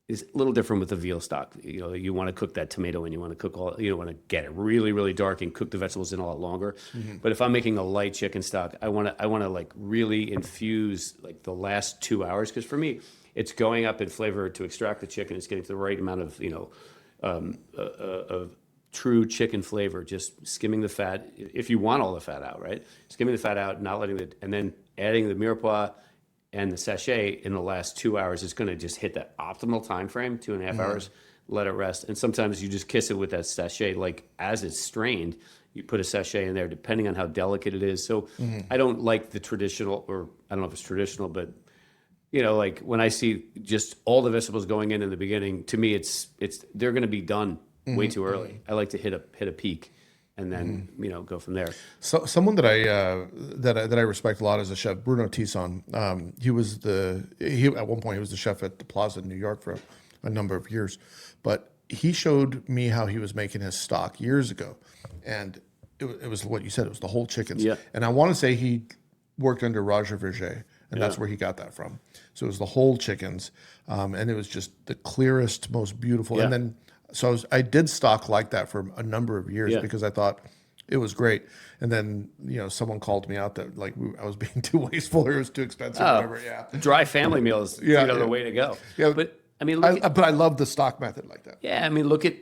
a little different with the veal stock. You want to cook that tomato and you want to cook you want to get it really, really dark and cook the vegetables in a lot longer. Mm-hmm. But if I'm making a light chicken stock, I want to really infuse the last 2 hours, because for me, it's going up in flavor to extract the chicken. It's getting to the right amount of true chicken flavor, just skimming the fat, if you want all the fat out, right? Skimming the fat out, not letting and then adding the mirepoix and the sachet in the last 2 hours is going to just hit that optimal time frame, 2.5 hours, let it rest. And sometimes you just kiss it with that sachet, as it's strained, you put a sachet in there, depending on how delicate it is. So I don't like the traditional, or I don't know if it's traditional, but you know, like when I see just all the vegetables going in the beginning, to me, it's they're going to be done way too early. I like to hit a peak and then, you know, go from there. So someone that I respect a lot as a chef, Bruno Tisson. He at one point he was the chef at the Plaza in New York for a number of years, but he showed me how he was making his stock years ago, and it was what you said. It was the whole chickens. Yeah. And I want to say he worked under Roger Verger, and that's where he got that from. So it was the whole chickens, and it was just the clearest, most beautiful. Yeah. And then I did stock like that for a number of years because I thought it was great. And then, you know, someone called me out that like I was being too wasteful or it was too expensive. Whatever. Yeah. Dry family meals, the way to go. Yeah. But I mean, but I love the stock method like that. yeah, I mean, look at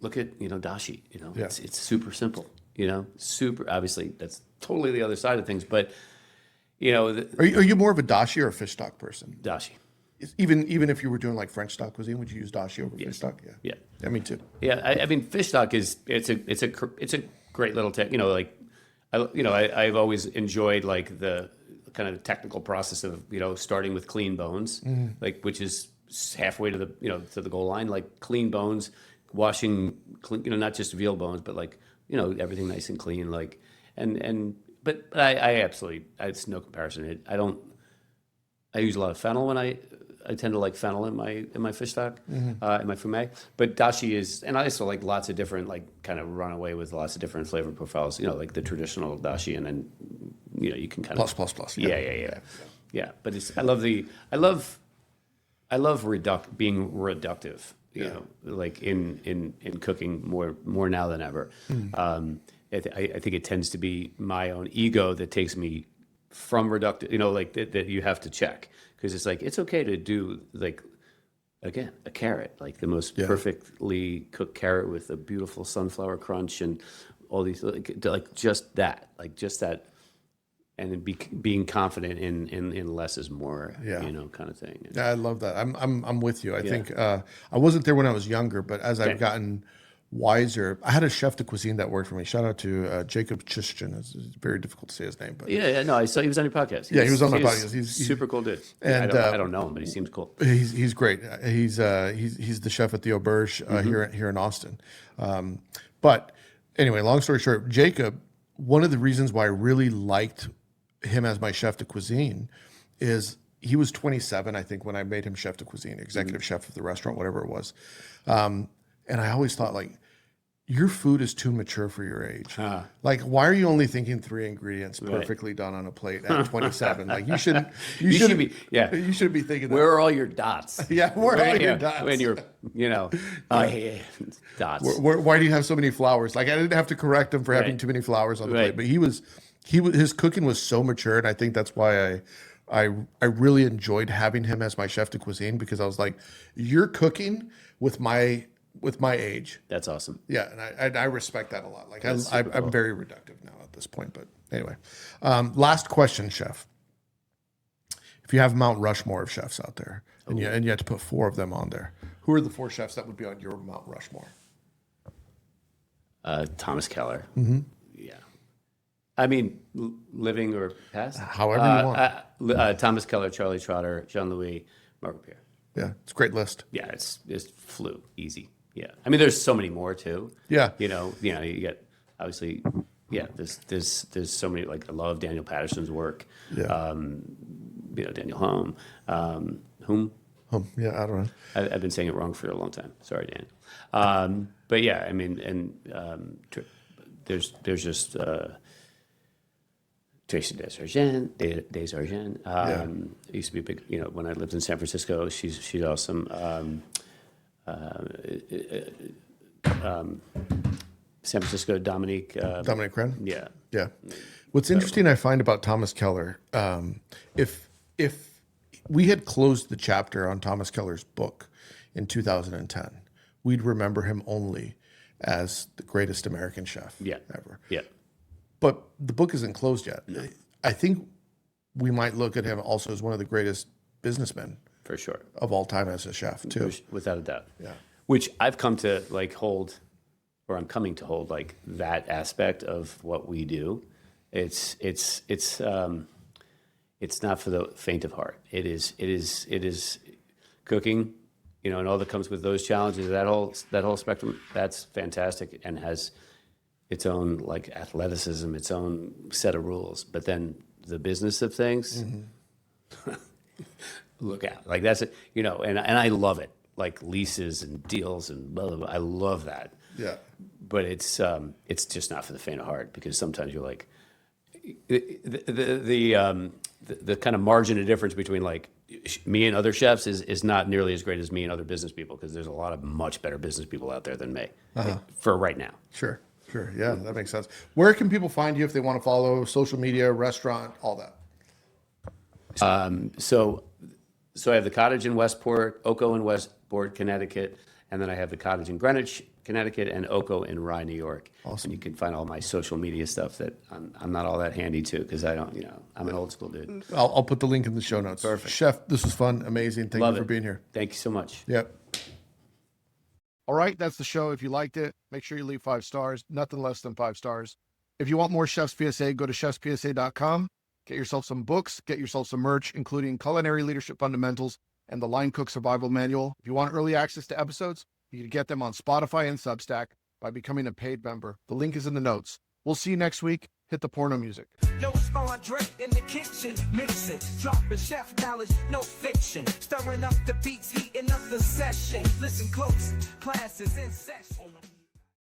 you know, dashi. You know, it's super simple. You know, super. Obviously, that's totally the other side of things. But you know, Are you more of a dashi or a fish stock person? dashi. Even if you were doing like French stock cuisine, would you use dashi over fish stock? Yeah. Yeah, me too. Yeah, I mean, fish stock it's a great little you know, like I've always enjoyed like the kind of technical process of, you know, starting with clean bones, like which is halfway to the goal line, like clean bones, washing clean, you know, not just veal bones, but like, you know, everything nice and clean, like but I absolutely, it's no comparison. I use a lot of fennel when I tend to like fennel in my fish stock, in my fumet. But dashi is, and I also like lots of different, like kind of run away with lots of different flavor profiles. You know, like the traditional dashi, and then, you know, you can kind of plus. Yeah. But I love being reductive. You know, like in cooking more now than ever. I think it tends to be my own ego that takes me from reductive, you know, like that you have to check, because it's like, it's okay to do, like, again, a carrot, like the most perfectly cooked carrot with a beautiful sunflower crunch and all these, like just that, and then being confident in less is more, you know, kind of thing. Yeah, I love that. I'm with you. I think I wasn't there when I was younger, but as I've gotten wiser, I had a chef de cuisine that worked for me. Shout out to Jacob Chishchin. It's very difficult to say his name, but No, I saw he was on your podcast. He was on my podcast. He's super cool dude. And I don't know him, but he seems cool. He's great. He's the chef at the Auberge here in Austin. But anyway, long story short, Jacob. One of the reasons why I really liked him as my chef de cuisine is he was 27, I think, when I made him chef de cuisine, executive chef of the restaurant, whatever it was. And I always thought, like, your food is too mature for your age. Like, why are you only thinking 3 ingredients perfectly done on a plate at 27? Like, you shouldn't be thinking that. Where are all your dots? Yeah, where are your dots? When you're, you know, dots. Why do you have so many flowers? Like, I didn't have to correct him for having too many flowers on the plate, but his cooking was so mature, and I think that's why I really enjoyed having him as my chef de cuisine, because I was like, you're cooking with my age. That's awesome. Yeah, and I respect that a lot. Like, I'm very reductive now at this point. But anyway, last question, chef. If you have Mount Rushmore of chefs out there, and you had to put 4 of them on there, who are the 4 chefs that would be on your Mount Rushmore? Thomas Keller. Mm-hmm. Yeah. I mean, living or past? However you want. Thomas Keller, Charlie Trotter, Jean Louis, Marco Pierre. Yeah, it's a great list. Yeah, it's flew easy. Yeah, I mean, there's so many more too. Yeah, you know, you get obviously. Yeah, there's so many. Like, I love Daniel Patterson's work. Yeah. You know, Daniel Home. Yeah, I don't know. I've been saying it wrong for a long time. Sorry, Daniel. But yeah, I mean, and there's just Tracy Desargent. Used to be big. You know, when I lived in San Francisco, she's awesome. San Francisco, Dominique Crenn? Yeah. Yeah. What's interesting I find about Thomas Keller, if we had closed the chapter on Thomas Keller's book in 2010, we'd remember him only as the greatest American chef ever. Yeah. But the book isn't closed yet. No. I think we might look at him also as one of the greatest businessmen for sure of all time as a chef too. Without a doubt. Yeah. Which I've come to like hold, or I'm coming to hold, like that aspect of what we do. It's it's not for the faint of heart. It is cooking, you know, and all that comes with those challenges, that whole spectrum, that's fantastic and has its own like athleticism, its own set of rules. But then the business of things, look out. Like that's it, you know, and I love it. Like leases and deals and blah, blah, blah. I love that. Yeah. But it's just not for the faint of heart, because sometimes you're like, the kind of margin of difference between like me and other chefs is not nearly as great as me and other business people, because there's a lot of much better business people out there than me for right now. Sure. Yeah, that makes sense. Where can people find you if they want to follow social media, restaurant, all that? So I have the Cottage in Westport, Oko in Westport, Connecticut, and then I have the Cottage in Greenwich, Connecticut, and Oko in Rye, New York. Awesome. And you can find all my social media stuff that I'm not all that handy to, because I don't, you know, I'm an old school dude. I'll put the link in the show notes. Perfect. Chef, this was fun, amazing. Thank Love you for it. being here. Thank you so much. Yep. All right, that's the show. If you liked it, make sure you leave 5 stars, nothing less than 5 stars. If you want more Chefs PSA, go to chefspsa.com. Get yourself some books, get yourself some merch, including Culinary Leadership Fundamentals and the Line Cook Survival Manual. If you want early access to episodes, you can get them on Spotify and Substack by becoming a paid member. The link is in the notes. We'll see you next week. Hit the porno music. No Andre in the kitchen, mixing, dropping chef knowledge, no fiction. Stirring up the beats, heating up the session. Listen close, class is in session.